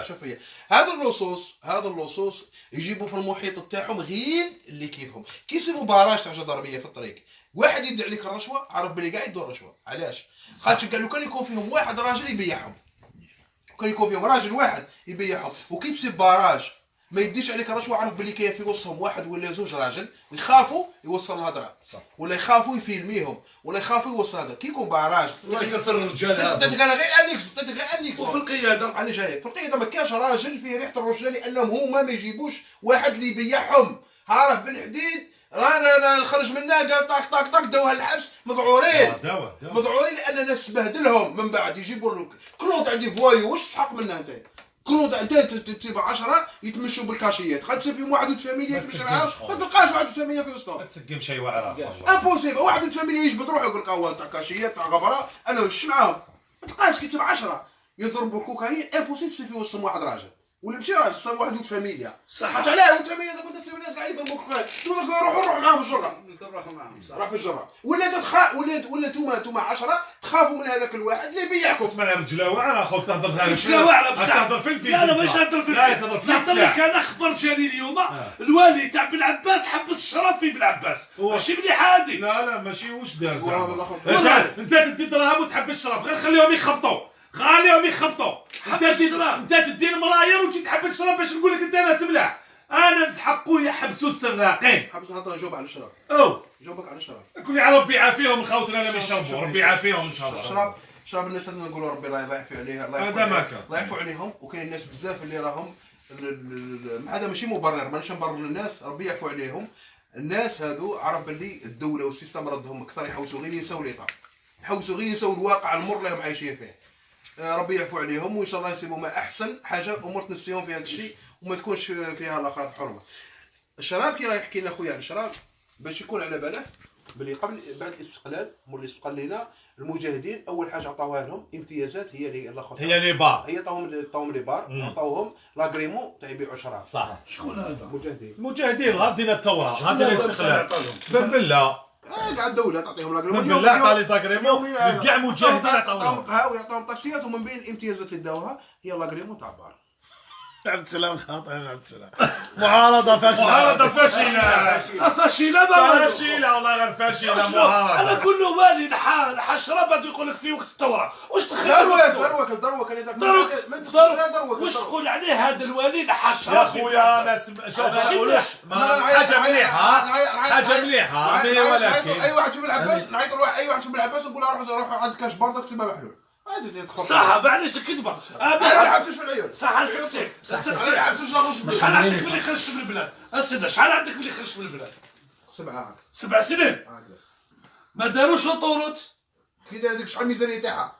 Speaker 1: شوفي هذا اللصوص يجيبوا في المحيط تاعهم غير اللي كيفهم، كيسيبوا باراج تاع جدرميه في الطريق، واحد يدي عليك الرشوه عرف بلي قاعد يدور رشوه. علاش؟ خاطر قالوا كان يكون فيهم واحد راجل يبيعهم، كان يكون فيهم راجل واحد يبيعهم، وكي تسيب باراج ما يديش عليك الرشوه عرف بلي كاين في وسطهم واحد ولا زوج راجل يخافوا يوصل الهضره، ولا يخافوا يفيلميهم، ولا يخافوا يوصل الهضره. كي يكون باراج
Speaker 3: الله يكثر الرجال هذا.
Speaker 1: تتلقى غير انيكس
Speaker 3: وفي القياده
Speaker 1: انا جايك في القياده ما كاش راجل فيه ريحه الرجاله، لانهم هما ما يجيبوش واحد اللي يبيعهم. عارف بن حديد رانا خرج منا قال طاق طاق داوها الحبس مذعورين مذعورين لان الناس تبهدلهم. من بعد يجيبوا له كلود عندي فوايو، واش تحق منها انت؟ كلود انت تبع 10 يتمشوا بالكاشيات، خاطر تصير فيهم 81 تمشي معاهم ما تلقاش 81 في وسطهم.
Speaker 2: ما تسقم شي واعره
Speaker 1: امبوسيبل. 81 يجبد روحه يقول لك هو تاع كاشيات تاع غبره انا ما نمشيش معاهم. ما تلقاش كي تبع 10 يضربوا كوكايين امبوسيبل تصير في وسطهم واحد راجل ولا ماشي راجل، صار واحد ولد فاميليا.
Speaker 3: صح.
Speaker 1: حاجه علاه ولد فاميليا كنت تسيب الناس قاعدين يضربوا كوكايين تقول لك روح معاهم في الجره، راح في الجره. ولا انتوما 10 تخافوا من هذاك الواحد اللي يبيعكم.
Speaker 2: اسمع يا رجله واعره اخوك تهضر هذا
Speaker 3: رجله واعره بصح
Speaker 2: تهضر في الفيلم.
Speaker 3: لا ماشي نهضر في الفيلم، نهضر لك انا خبر جاني اليوم الوالي تاع بن عباس حبس الشراب في بن عباس، ماشي مليح هادي.
Speaker 2: لا ماشي واش دار زعما انت تدي دراهم وتحبس الشراب، غير خليهم يخبطوا انت تدي الملاير وتجي تحبس الشراب باش نقول لك انت ناس ملاح. انا نسحقوا يحبسوا السراقين.
Speaker 1: حبس نعطيه نجاوب على الشراب.
Speaker 2: او
Speaker 1: جاوبك على الشراب.
Speaker 2: كل يا ربي يعافيهم خوتنا انا مش شربوا، ربي يعافيهم ان شاء الله.
Speaker 1: شراب الناس اللي نقولوا ربي الله يعفو عليها،
Speaker 2: هذا ما كان.
Speaker 1: الله يعفو عليهم. وكاين ناس بزاف اللي راهم هذا ماشي مبرر، مانيش نبرر للناس، ربي يعفو عليهم. الناس هذو عرف باللي الدوله والسيستم ردهم اكثر، يحوسوا غير ينساو ليطا، يحوسوا غير ينساو الواقع المر اللي هم عايشين فيه. ربي يعفو عليهم وان شاء الله يسيبوا ما احسن حاجه امور تنسيهم في هذا الشيء وما تكونش فيها لاخات حرمه. الشراب كي راه يحكي لنا خويا على الشراب باش يكون على باله بلي بعد الاستقلال مور اللي استقلينا المجاهدين اول حاجه عطاوها لهم امتيازات، هي اللي الاخر
Speaker 2: هي لي بار،
Speaker 1: هي عطاوهم لي بار، عطاوهم لاغريمون تاع يبيعوا شراب.
Speaker 2: صح.
Speaker 3: شكون هذا؟
Speaker 2: المجاهدين غادينا الثوره، غادينا الاستقلال. بالله
Speaker 1: كاع الدوله تعطيهم لاغريمون.
Speaker 2: بالله عطا لي زاغريمون كاع مجاهدين
Speaker 1: عطاوهم قهوه ويعطوهم طاكسيات، ومن بين الامتيازات اللي داوها هي لاغريمون تاع بار.
Speaker 6: عبد السلام خاطئ يا عبد السلام. معارضة فاشلة.
Speaker 2: معارضة فاشلة. فاشلة والله غير فاشلة معارضة.
Speaker 3: انا كل والي نحا الشراب بده يقول لك في وقت الثوره، واش تخلي دروك واش تقول عليه هذا الوالي نحا الشراب؟
Speaker 2: يا خويا انا شوف حاجة مليحة، حاجة مليحة ولكن
Speaker 1: اي واحد يشوف العباس نعيط له، اي واحد يشوف العباس نقول له روح عند كاش بردك تما محلول.
Speaker 3: صح معليش كذبه.
Speaker 1: ما يحبسوش في العيون.
Speaker 3: صح سكسيك
Speaker 1: ما يحبسوش لا غصب.
Speaker 3: شحال عندك ملي خرجت من البلاد؟ اسد شحال عندك ملي خرجت من البلاد؟ 7 سنين. ما داروش اوطوروت.
Speaker 1: كي داير هذيك شحال الميزانيه تاعها؟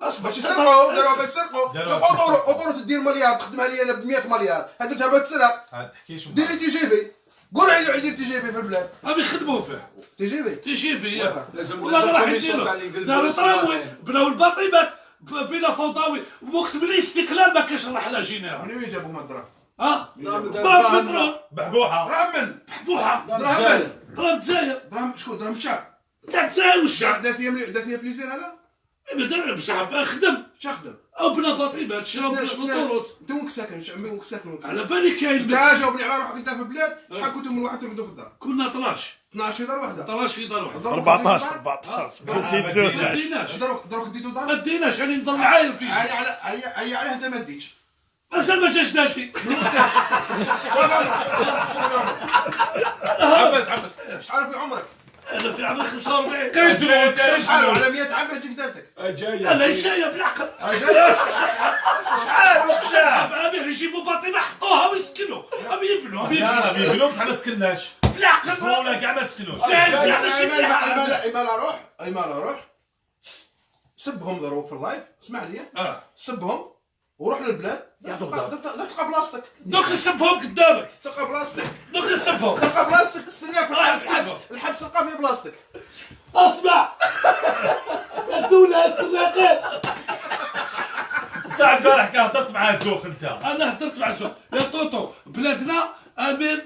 Speaker 3: اصبر
Speaker 1: باش يسرقوا، داروها باش يسرقوا. اوطوروت دير مليار تخدمها لي انا ب 100 مليار، هذا باش تسرق.
Speaker 2: تحكيش
Speaker 1: دير لي تي جي في. قول عيدوا يدير تي جي في البلاد.
Speaker 3: هم يخدموا فيه.
Speaker 1: تي جي في.
Speaker 3: تي جي في ياك. والله راح يديروا. داروا تراموي، بناو الباطيمات بلا فوضوي، وقت من الاستقلال ما كانش الرحله جينيرال.
Speaker 1: من وين جابوهم الدراهم؟
Speaker 3: دراهم بترول.
Speaker 2: بحبوحة.
Speaker 1: دراهم من؟
Speaker 3: بحبوحة. دراهم الجزائر.
Speaker 1: دراهم شكون؟ دراهم الشعب.
Speaker 3: تاع الجزائر والشعب.
Speaker 1: دار فيها بليزير هذا؟
Speaker 3: مادام بصح خدم.
Speaker 1: شخدم.
Speaker 3: او بلا باطيمات شراو بالطرود.
Speaker 1: انت وين ساكن؟ وين ساكن؟
Speaker 3: على بالي كاين.
Speaker 1: انت جاوبني على روحك انت في البلاد، شحال كنتوا من واحد ترقدوا في الدار؟
Speaker 3: كنا 12.
Speaker 1: 12 في دار واحده.
Speaker 3: 12 في دار واحده.
Speaker 6: 14 نسيت زوج.
Speaker 3: ما ديناش.
Speaker 1: دروك ديتو دار؟
Speaker 3: ما ديناش يعني نضل عاير في شيء.
Speaker 1: هيا عليه انت ما ديتش.
Speaker 3: مازال ما جاش دالتي.
Speaker 2: عبس
Speaker 1: شحال في عمرك؟
Speaker 3: انا في عمري 45.
Speaker 1: شحال على 100 عام تجيك دالتك؟
Speaker 3: انا جايه بالعقل. شحال امير يجيبوا باطيمه حطوها ويسكنوا، هم يبنوا
Speaker 2: لا بيبنوا بصح ما سكناش.
Speaker 3: بالعقل
Speaker 2: زرونا كاع ما سكنوش.
Speaker 1: ايمالا روح سبهم ضروك في اللايف، اسمع لي سبهم وروح للبلاد تلقى بلاصتك.
Speaker 3: دوك نسبهم قدامك.
Speaker 1: تلقى بلاصتك.
Speaker 3: دوك نسبهم.
Speaker 1: تلقى بلاصتك تستناك الحبس تلقى فيه بلاصتك.
Speaker 3: اسمع الدولة السراقين.
Speaker 2: ساعة البارح كان هضرت مع زوق انت.
Speaker 3: انا هضرت مع زوق يا طوطو بلادنا امير.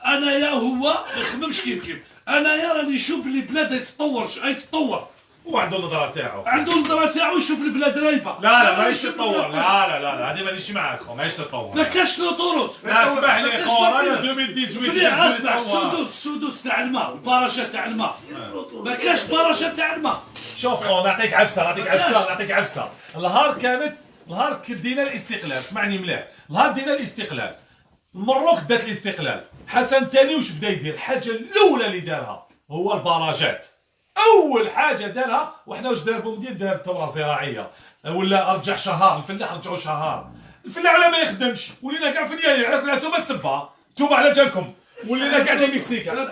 Speaker 3: انا يا هو ما يخممش كيف انا راني نشوف بلي بلاد يتطور
Speaker 2: وعنده النظرة تاعو.
Speaker 3: عنده النظرة تاعو يشوف البلاد رايبة.
Speaker 2: لا ماهيش تتطور. لا هذه مانيش معاك خو، ماهيش تتطور.
Speaker 3: ما كاش طرود.
Speaker 2: لا اسمح لي خو، رانا 2018.
Speaker 3: اسمع السدود تاع الماء، الباراشة تاع الماء. ما كاش باراشة تاع الماء.
Speaker 2: شوف خو نعطيك عفسة. نهار دينا الاستقلال، اسمعني مليح. نهار دينا الاستقلال المروك دات الاستقلال، حسن تاني واش بدا يدير؟ الحاجة الأولى اللي دارها هو البراجات. اول حاجه دارها. وحنا واش دار بومدين؟ دار ثوره زراعيه، ولا رجع شهر الفلاح، رجعوا شهر الفلاح ولا ما يخدمش، ولينا كاع في الياير على كل نتوما السبه، نتوما على جالكم ولينا كاع داي مكسيكا.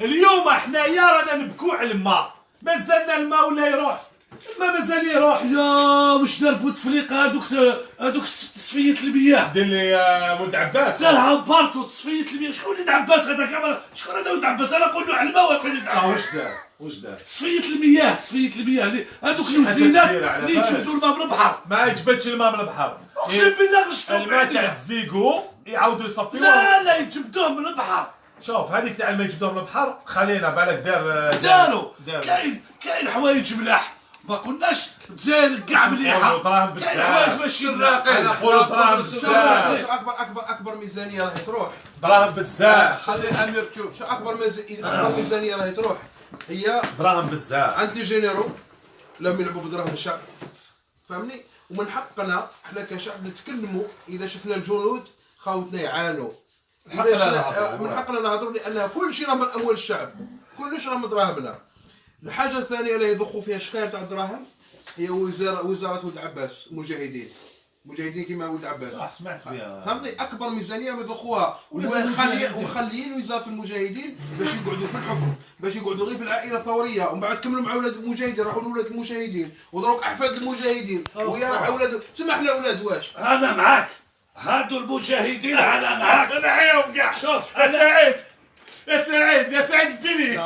Speaker 2: اليوم حنايا رانا نبكوا على الماء، مازالنا الماء ولا يروح، ما مازال يروح.
Speaker 3: يا واش دار بوتفليقه هذوك تصفيه المياه؟
Speaker 2: دير لي ولد عباس
Speaker 3: دارها بارتو تصفيه المياه. شكون ولد عباس هذا كامل؟ شكون هذا ولد عباس؟ انا نقول له على الماء ويقول لي
Speaker 1: واش دار؟ تصفيه
Speaker 3: المياه هذوك الوزينات اللي يجبدوا الماء من البحر.
Speaker 2: ما يجبدش الماء من البحر،
Speaker 3: اقسم بالله غشتوا
Speaker 2: الماء تاع الزيكو يعاودوا يصفيوه.
Speaker 3: لا يجبدوه من البحر.
Speaker 2: شوف هذيك تاع الماء يجبدوه من البحر خلينا بالك
Speaker 3: داروا. كاين حوايج ملاح ما قلناش تزايد كاع مليحه.
Speaker 2: دراهم بزاف.
Speaker 3: كاين حوايج ماشي
Speaker 2: الراقي نقولوا دراهم بزاف.
Speaker 1: اكبر ميزانيه راهي تروح.
Speaker 2: دراهم بزاف.
Speaker 1: خلي امير تشوف شو اكبر ميزانيه راهي تروح هي
Speaker 2: دراهم بزاف.
Speaker 1: عند لي جينيرو لما يلعبوا بدراهم الشعب، فهمني؟ ومن حقنا احنا كشعب نتكلموا اذا شفنا الجنود خاوتنا يعانوا من حقنا نهضروا لان كل شيء راه من اموال الشعب، كلش راه من دراهمنا. الحاجه الثانيه اللي يضخوا فيها شكاير تاع الدراهم هي وزاره ولد عباس المجاهدين كيما ولد عباس.
Speaker 2: صح سمعت بها.
Speaker 1: فهمتني اكبر ميزانيه يضخوها ومخليين وزاره المجاهدين باش يقعدوا في الحكم، باش يقعدوا غير في العائله الثوريه، ومن بعد كملوا مع اولاد المجاهدين، راحوا لاولاد المجاهدين ودروك احفاد المجاهدين ويا راح اولاد سمح الاولاد واش
Speaker 5: انا معاك، هادو المجاهدين انا معاك، انا حيهم كاع. شوف
Speaker 2: يا سعيد يا سعيد البيلي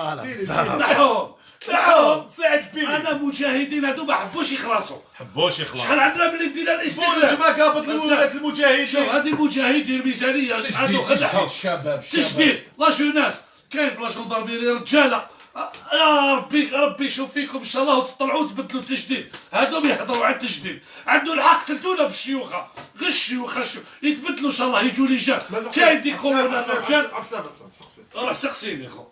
Speaker 5: نحوهم
Speaker 2: سعيد البيلي.
Speaker 5: انا مجاهدين هادو ما حبوش يخلصوا،
Speaker 2: يخلص.
Speaker 5: شحال عندنا من بدينا الاستغلال.
Speaker 2: ما كابط المجاهدين.
Speaker 5: شوف هذه المجاهدين الميزانيه هادو خلعوا تجديد لا جوناس كاين في لا جوندارميري رجاله. يا ربي يشوف فيكم ان شاء الله وتطلعوا تبدلوا التجديد. هادو يهضروا على التجديد، عندهم الحق قلتونا بالشيوخه، غير الشيوخه يتبدلوا ان شاء الله يجوا لجان. كاين دي كورونا رجال. روح سقسيني خو.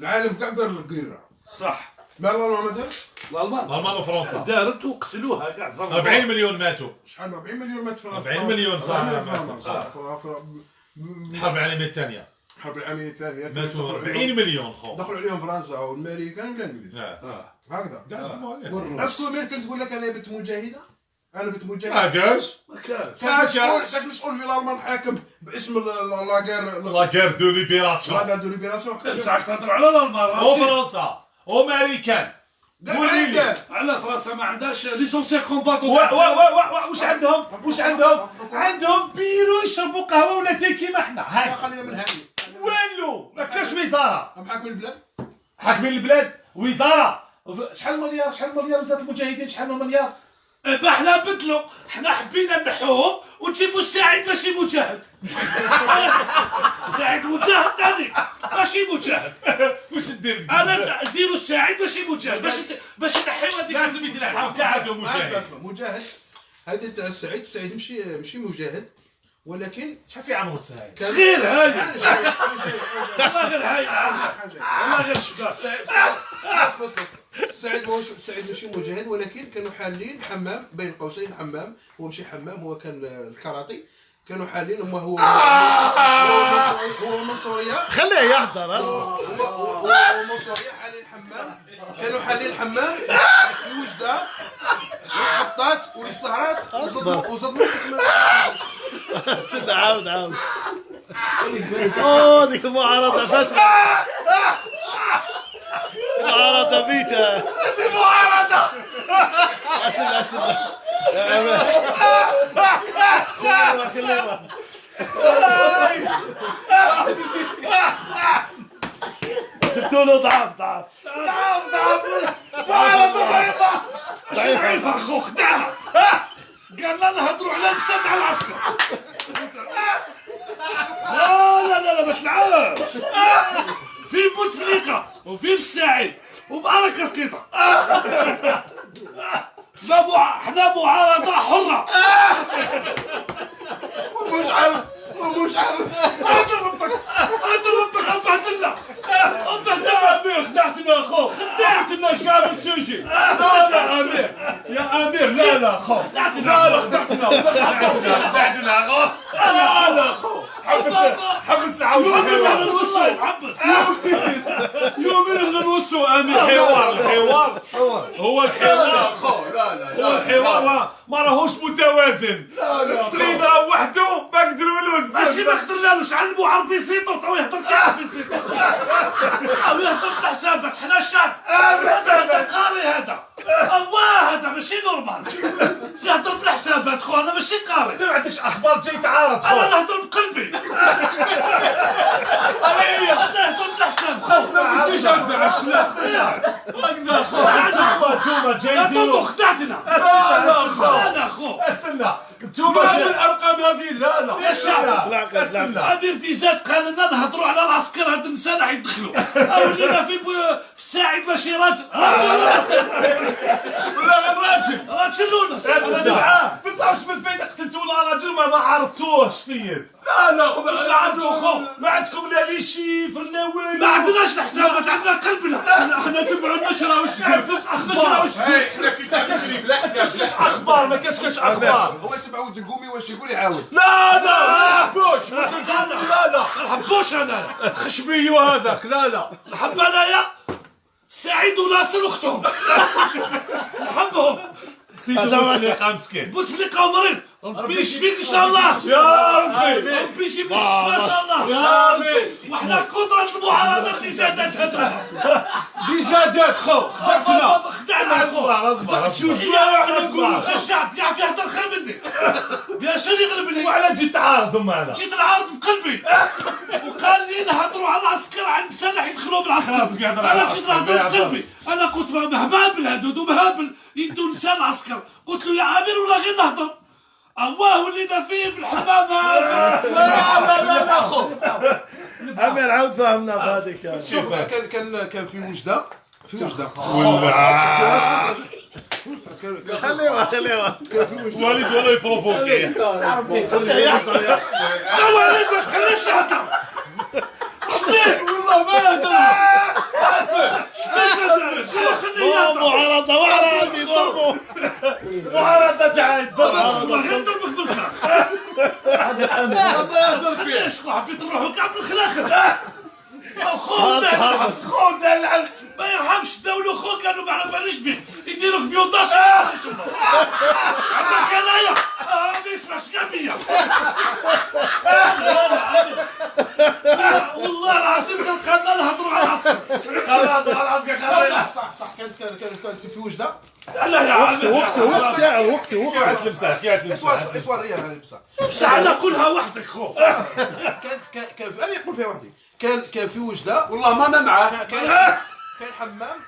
Speaker 1: العالم كاع دار القيره
Speaker 5: صح.
Speaker 1: ما الالمان ما دارش؟
Speaker 2: الالمان وفرنسا
Speaker 5: دارت وقتلوها كاع.
Speaker 2: 40 مليون ماتوا.
Speaker 1: شحال 40 مليون مات في
Speaker 2: 40 مليون صح. الحرب العالميه الثانيه.
Speaker 1: الحرب العالميه الثانيه
Speaker 2: ماتوا 40 مليون خو.
Speaker 1: دخلوا عليهم فرنسا والامريكان والانجليز. هكذا. اسكو امريكا تقول لك انا بنت مجاهده؟ انا بنت مجاهده.
Speaker 2: كاش؟
Speaker 1: كان مسؤول في الالمان حاكم باسم
Speaker 2: لاغير دو ليبيراسيون.
Speaker 5: ساعات تهضروا على الالمان
Speaker 2: وفرنسا وامريكان.
Speaker 5: على فرنسا ما عندهاش ليسونسيير كومباتون.
Speaker 2: واش عندهم؟ عندهم بيرو يشربوا قهوه ولا تاي كيما حنا. هاك
Speaker 1: خلينا من هذه
Speaker 2: والو ما كاش وزاره.
Speaker 1: حاكمين البلاد.
Speaker 2: حاكمين البلاد وزاره. شحال مليار وزاره المجاهدين شحال من مليار؟
Speaker 5: حنا بدلوا، حنا حبينا نحوهم وتجيبوا السعيد ماشي مجاهد. السعيد مجاهد ثاني ماشي مجاهد.
Speaker 2: واش ندير؟
Speaker 5: انا نديروا السعيد ماشي مجاهد باش نحيو هذيك.
Speaker 2: لازم يتنحى كاع هادو مجاهد.
Speaker 1: مجاهد هذا تاع السعيد ماشي مجاهد، ولكن
Speaker 2: شحال في عمره السعيد؟
Speaker 5: صغير هاي. والله غير هاي، والله غير شباب.
Speaker 1: السعيد ماشي مجاهد، ولكن كانوا حالين حمام بين قوسين. حمام هو ماشي حمام، هو كان الكاراتي. كانوا حالين هو من سوريا.
Speaker 6: خليه يهضر
Speaker 1: هو من سوريا حالين حمام. كانوا حالين حمام في وجده والحطات والسهرات وصدموا اسم.
Speaker 6: سد عاود ديك المعارضة فاسدة. معارضة بيتا.
Speaker 2: هذه معارضة.
Speaker 6: اسد خليها سبتوا ضعف
Speaker 5: معارضة ضعيفة اخو خداها. قالنا نهضروا على نسد على العسكر. لا ما تلعبش. في بوتفليقة وفي الساعد وبأركة سكيطة. حنا معارضة حرة.
Speaker 1: ومش عارف
Speaker 5: هذا ربك خبعتنا.
Speaker 2: خدعتنا اخو. خدعتنا اش قاعد السوشي. لا امير يا امير. لا خو. خدعتنا اخو. لا خو. حبس عاود.
Speaker 5: حبس
Speaker 2: يومين نوصو امير. الحوار هو الحوار خو. هو الحوار ما راهوش متوازن. سيد راه وحده ما قدرولوش.
Speaker 5: ماشي ما قدرنالوش. علموا عربي سيطو تو يهضر كاع عربي سيطو. يهضر بالحسابات. حنا شعب قاري. هذا هذا ماشي نورمال. يهضر بالحسابات خو. انا ماشي قاري.
Speaker 2: انت ما عندكش اخبار جاي تعارض.
Speaker 5: انا نهضر بقلبي. انا نهضر بالحساب.
Speaker 2: هكذا خو. انتوما جاي ديروا.
Speaker 5: خدعتنا.
Speaker 2: انا خو. استنى انتوما الارقام هذه. لا
Speaker 5: يا شعب.
Speaker 6: لا
Speaker 5: امير ديزاد قال لنا نهضروا على العسكر. هاد النساء راح يدخلوا. ولينا في الساعد ماشي راجل.
Speaker 2: ولا غير
Speaker 5: راجل لونس.
Speaker 2: بصح واش من فايده قتلتونا راجل ما عرفتوش سيد. لا خو باش نعرفو خو. ما عندكم لا لي شيفر لا والو.
Speaker 5: ما عندناش الحسابات. عندنا قلبنا.
Speaker 2: احنا تبعوا نشراو اخبار.
Speaker 1: حنا كي تكذب لا
Speaker 2: اخبار ما كاش اخبار.
Speaker 1: هو تبعوا قلت قومي واش يقول يعاود.
Speaker 2: لا ما نحبوش. لا
Speaker 3: ما نحبوش انا
Speaker 2: خشبيو هذاك. لا
Speaker 3: نحب انايا سعيد وناصر واختهم نحبهم.
Speaker 2: سيدو بوتفليقه مسكين.
Speaker 3: بوتفليقه ومريض ربي يشفيك ان شاء الله.
Speaker 2: يا ربي
Speaker 3: ربي يجيب لك الشفاء ان شاء الله.
Speaker 2: يا ربي.
Speaker 3: وحنا قدرة المعارضة اللي زادت هذا
Speaker 2: ديجا دات خو خدعتنا.
Speaker 3: خدعنا
Speaker 2: اصبر
Speaker 3: شو الشارع نقول الشعب يعرف يهضر خير مني. بيان سور يغلبني.
Speaker 2: وعلى جيت تعارضوا معنا.
Speaker 3: جيت نعارض بقلبي وقال لي نهضروا على العسكر عن سلاح يدخلوا بالعسكر. انا جيت نهضر بقلبي. انا قلت مهبل هادو مهبل يدوا نساء العسكر. قلت له يا عامر ولا غير نهضر. الله ولينا فيه في الحمام.
Speaker 2: لا خو
Speaker 6: عامر عاود فهمنا بهذيك.
Speaker 1: شوف كان في وجده
Speaker 6: خليوه
Speaker 2: وليد ولا يبروفوكي.
Speaker 6: خليه يحضر.
Speaker 3: يا وليد ما تخليش يهضر. شبيه
Speaker 2: والله ما يهدر.
Speaker 3: شبيه خليه يهضر.
Speaker 6: معارضة وعلى يضربوا.
Speaker 2: معارضة تاع الضرب.
Speaker 3: والله غير ضربك بالكاس.
Speaker 2: هذا الامر.
Speaker 3: ما يهضرش حبيت نروحوا كاع بالخلاخل. خود العبس ما يرحمش الدولة. خو كانوا معنا بيك يديروك بيوضاش. عندك هنايا ما يسمعش كاع بيا. والله العظيم كان نهضروا على العسكر.
Speaker 1: صح كان في وجده.
Speaker 3: لا يا عمي
Speaker 6: وقته
Speaker 2: كيعت المساح
Speaker 1: اسوار ريال هذه بصح.
Speaker 3: بصح انا قولها وحدك خو.
Speaker 1: كان انا نقول فيها وحدي. كان في وجده.
Speaker 2: والله ما انا معاه.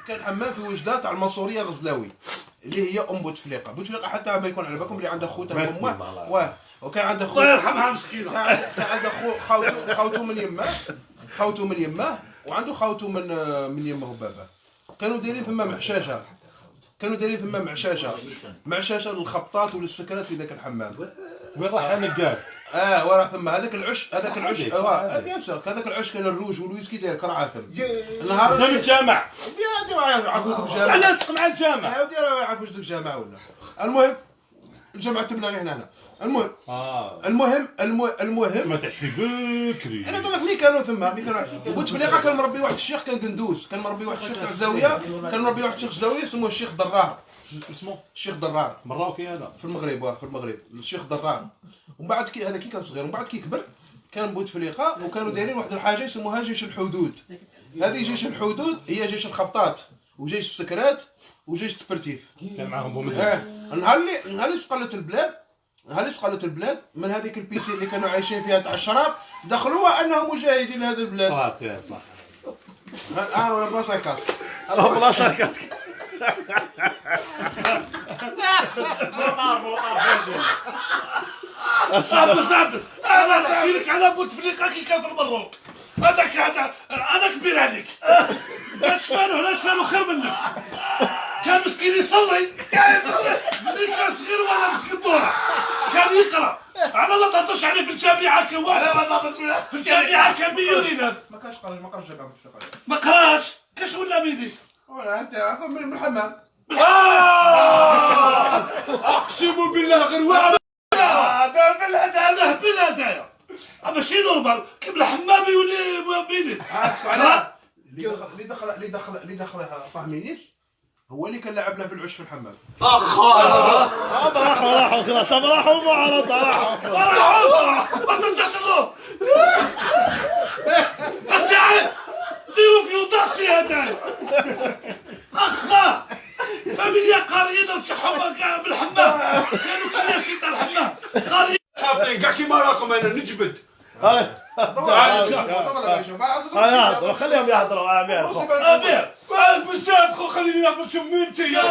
Speaker 1: كان حمام في وجده تاع الماسوريه غزلاوي اللي هي ام بوتفليقه. بوتفليقه حتى ما يكون على بالكم اللي عنده خوته من امه. وكان عنده
Speaker 3: الله يرحمها مسكينه.
Speaker 1: كان عنده خوته من يماه وعنده خوته من يمه وباباه. كانوا دايرين ثم معشاشه للخبطات وللسكرات في ذاك الحمام.
Speaker 2: وين راح النقاز؟
Speaker 1: وراه ثم هذاك العش بيان سور هذاك العش كان الروج والويسكي داير كرعه ثم النهار
Speaker 2: قدام الجامع.
Speaker 1: يا دير يعرفوا دوك الجامع.
Speaker 2: لاصق مع الجامع.
Speaker 1: يا ودي راه يعرفوا دوك الجامع ولا. المهم الجامع تبنى غير هنا. المهم
Speaker 2: ما تحكي بكري.
Speaker 1: انا نقول لك ملي كانوا بوتفليقه كان مربي واحد الشيخ كان قندوس. كان مربي واحد الشيخ تاع الزاويه. اسمه الشيخ ضرار.
Speaker 2: اسمه
Speaker 1: الشيخ ضرار
Speaker 2: مراوكي هذا
Speaker 1: في المغرب. الشيخ ضرار. ومن بعد هذا كي كان صغير ومن بعد كي كبر كان بوتفليقه وكانوا دايرين واحد الحاجه يسموها جيش الحدود. هذه جيش الحدود هي جيش الخبطات وجيش السكرات وجيش التبرتيف.
Speaker 2: كان معاهم بومدين.
Speaker 1: نهار اللي استقلت البلاد من هذيك البيسي اللي كانوا عايشين فيها تاع الشراب دخلوها انهم مجاهدين لهذه البلاد.
Speaker 2: صح.
Speaker 1: ولا بلاصه كاس.
Speaker 6: بلاصه كاس.
Speaker 3: عبس انا نحكي لك على بوتفليقه كي كان في المروك. هذاك انا كبير عليك. لا شفانو خير منك. كان مسكين يصلي ملي كان صغير ولا مسكين دورة كان يقرا. على ما تهضرش عليه في الجامعه في الجامعه كان مليونير.
Speaker 1: ما كانش قرا جامعه
Speaker 3: ما قراش كاش ولا مينيستر.
Speaker 1: ولا انت من الحمام.
Speaker 2: اقسم بالله غير واحد.
Speaker 3: هذا بالهدايا ماشي نورمال كيما الحمامي يولي مينيستر.
Speaker 1: اللي دخل طه مينيس هو اللي كان لعبنا في العش في الحمام.
Speaker 6: راحوا خلاص راحوا المعارضة
Speaker 3: راحوا ما ترجعش لهم. الساعة ديروا في وضعشي هدايا. أخا فاميليا قاريين رشحهم بالحمام كانوا كلاسي تاع الحمام قاريين
Speaker 2: شاطين كاع كيما راكم انا نجبد.
Speaker 6: يهضروا خليهم يهضروا.
Speaker 3: امير
Speaker 2: بزاف خو خليني ناخذ شميمتي
Speaker 3: يا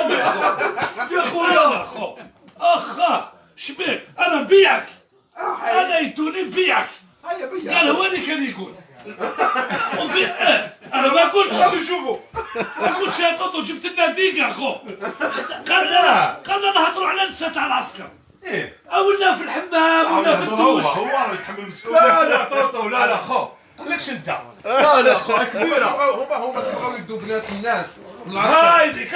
Speaker 3: خويا اخا شبيك انا نبيعك. انا يدوني نبيعك. قال هو اللي كان يقول انا ما قلتش نشوفوا ما قلتش يا طوطو جبت لنا ديقه خو. قالنا نهضروا على نساء تاع العسكر. ولا في الحمام ولا في الدوش.
Speaker 2: هو يتحمل مسكون. لا طوطو لا خو قالكش انت. لا خو كبيره.
Speaker 1: هما كيبغاو يدوا بنات الناس
Speaker 5: هاي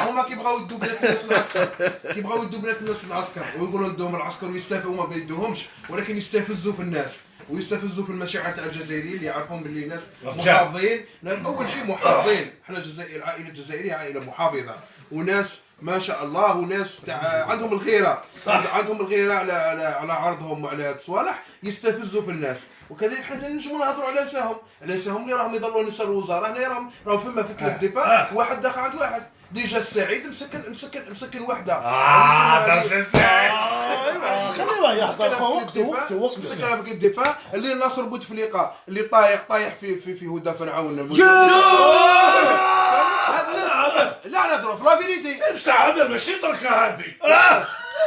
Speaker 1: هما كيبغاو يدوا بنات الناس العسكر، كيبغاو يدوا بنات الناس العسكر ويقولوا ندوهم العسكر ويستافوا، هما ما يدوهمش، ولكن يستفزوا في الناس ويستفزوا في المشاعر تاع الجزائريين اللي يعرفون باللي ناس محافظين. اول شيء محافظين، حنا العائله الجزائريه عائله محافظه وناس ما شاء الله، وناس تاع عندهم الغيره، عندهم الغيره على عرضهم وعلى هاد الصوالح، يستفزوا في الناس. وكذلك حنا نجمو نهضروا على نساهم اللي راهم يضلوا نساء الوزراء، هنا راهم فما في كلوب ديبا واحد داخل عند واحد، ديجا السعيد مسكن وحده.
Speaker 5: درت السعيد
Speaker 6: خليه يحضر وقته
Speaker 1: مسكن في كلوب ديبا اللي ناصر بوتفليقه اللي طايح في هدى فرعون. هاد الناس لا نضرب في لا فيريتي
Speaker 5: امشي عامر ماشي دركا هادي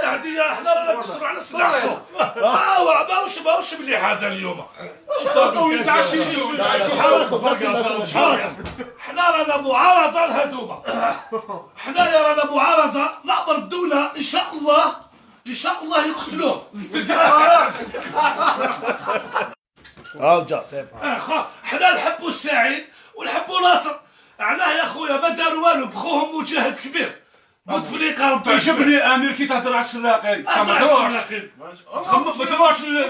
Speaker 5: هادي حنا رانا نقصروا على السلاح. ماهوش مليح هذا اليوم. حنا رانا معارضه لهذوما، حنايا رانا معارضه نأمر الدوله ان شاء الله يقتلوه.
Speaker 6: جا سيف.
Speaker 5: حنا نحبوا السعيد ونحبوا ناصر، علاه يا خويا ما داروا والو بخوهم مجاهد كبير بوتفليقه ربي
Speaker 4: تعجبني امير كي تهضر على السراقي، ما تروحش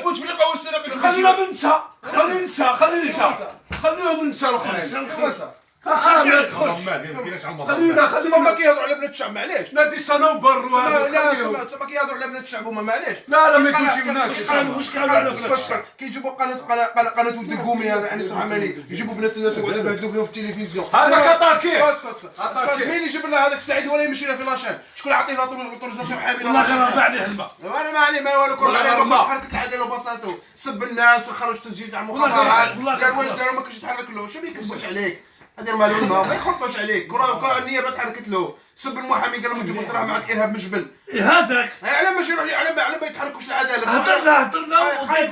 Speaker 1: بوتفليقه والسراقي.
Speaker 4: خلينا ننسى خليهم ننسى الاخرين. خلينا
Speaker 1: ما كيهضروا على بنات الشعب معليش.
Speaker 4: نادي الصنوبر
Speaker 1: لا ما كيهضروا على بنات الشعب هما معليش.
Speaker 4: لا ما يجيبوناش.
Speaker 5: واش قالوا على فلاش؟
Speaker 1: كيجيبوا قناه ولد القومي هذا انيس الرحماني، يجيبوا بنات الناس يقعدوا يبهدلوا فيهم في التلفزيون.
Speaker 4: هذا كطاكي.
Speaker 1: مين يجيب لنا هذاك السعيد ولا يمشي له في لاشين؟ شكون يعطيه اوتوريزاسيون حامله؟
Speaker 5: والله غير عليه الماء.
Speaker 1: انا ما عليه ما والو، كون عليه حركه العداله وبساطته، سب الناس وخرج تسجيل تاع مخابرات، قال واش داروا ما كنتش تحرك له، شو ما يكذبوش عليك. هذا معلومه ما يخلطوش عليك، كره النيابه تحركت له، سب المحامي قال لهم نجيبوا الدراهم معك ارهاب مجبل.
Speaker 5: هذاك
Speaker 1: على ما يروح على ما يتحركوش العداله.
Speaker 5: هضرنا
Speaker 1: خايف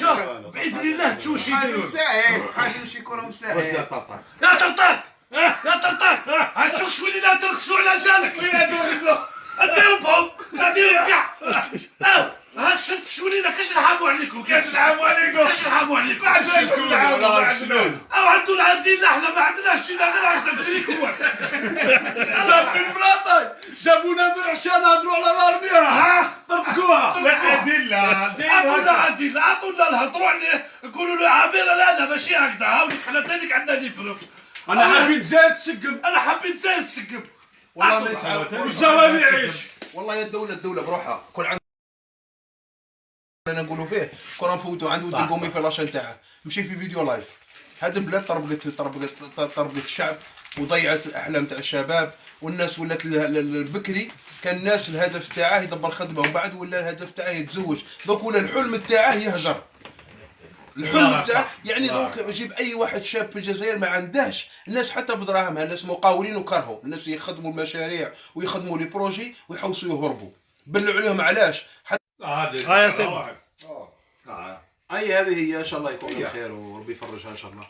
Speaker 5: شوف باذن الله تشوف شي يديروا.
Speaker 1: خايف يمشي كره مساعد.
Speaker 5: يا طرطاق هتشوف شويه اللي ترخصوا على جالك وين ترخصوا اديرهم نديرهم كاع. هاك شفت شويه كاش نحاموا عليكم كاش نحاموا عليكم او عندنا عندنا احنا ما عندناش شي غير عشنا بتريكم.
Speaker 4: صافي البلاطي جابونا من عشان نهضروا على الارميه طرقوها.
Speaker 5: عطونا نهضروا عليه نقولوا له عامر لا ماشي هكذا. هاوليك حنا تانيك عندنا لي بروف.
Speaker 4: انا حابين تزايد تسقم.
Speaker 1: والله ما يسعى
Speaker 4: والزوالي يعيش.
Speaker 1: والله يا الدوله بروحها كل انا نقولوا فيه كون نفوتوا عند ولد القومي في لاشين تاعه، مشي في فيديو لايف. هذه البلاد طربقت الشعب وضيعت الاحلام تاع الشباب، والناس ولات البكري كان الناس الهدف تاعه يدبر خدمه، ومن بعد ولا الهدف تاعه يتزوج، دوك ولا الحلم تاعه يهجر. الحلم تاعه يعني دوك جيب اي واحد شاب في الجزائر ما عندهش، الناس حتى بدراهمها، الناس مقاولين وكرهوا، الناس يخدموا المشاريع ويخدموا لي بروجي ويحوسوا يهربوا، بلوا عليهم علاش؟
Speaker 6: يا سيدي.
Speaker 1: اي هذه هي ان شاء الله يكون الخير وربي يفرجها ان شاء الله.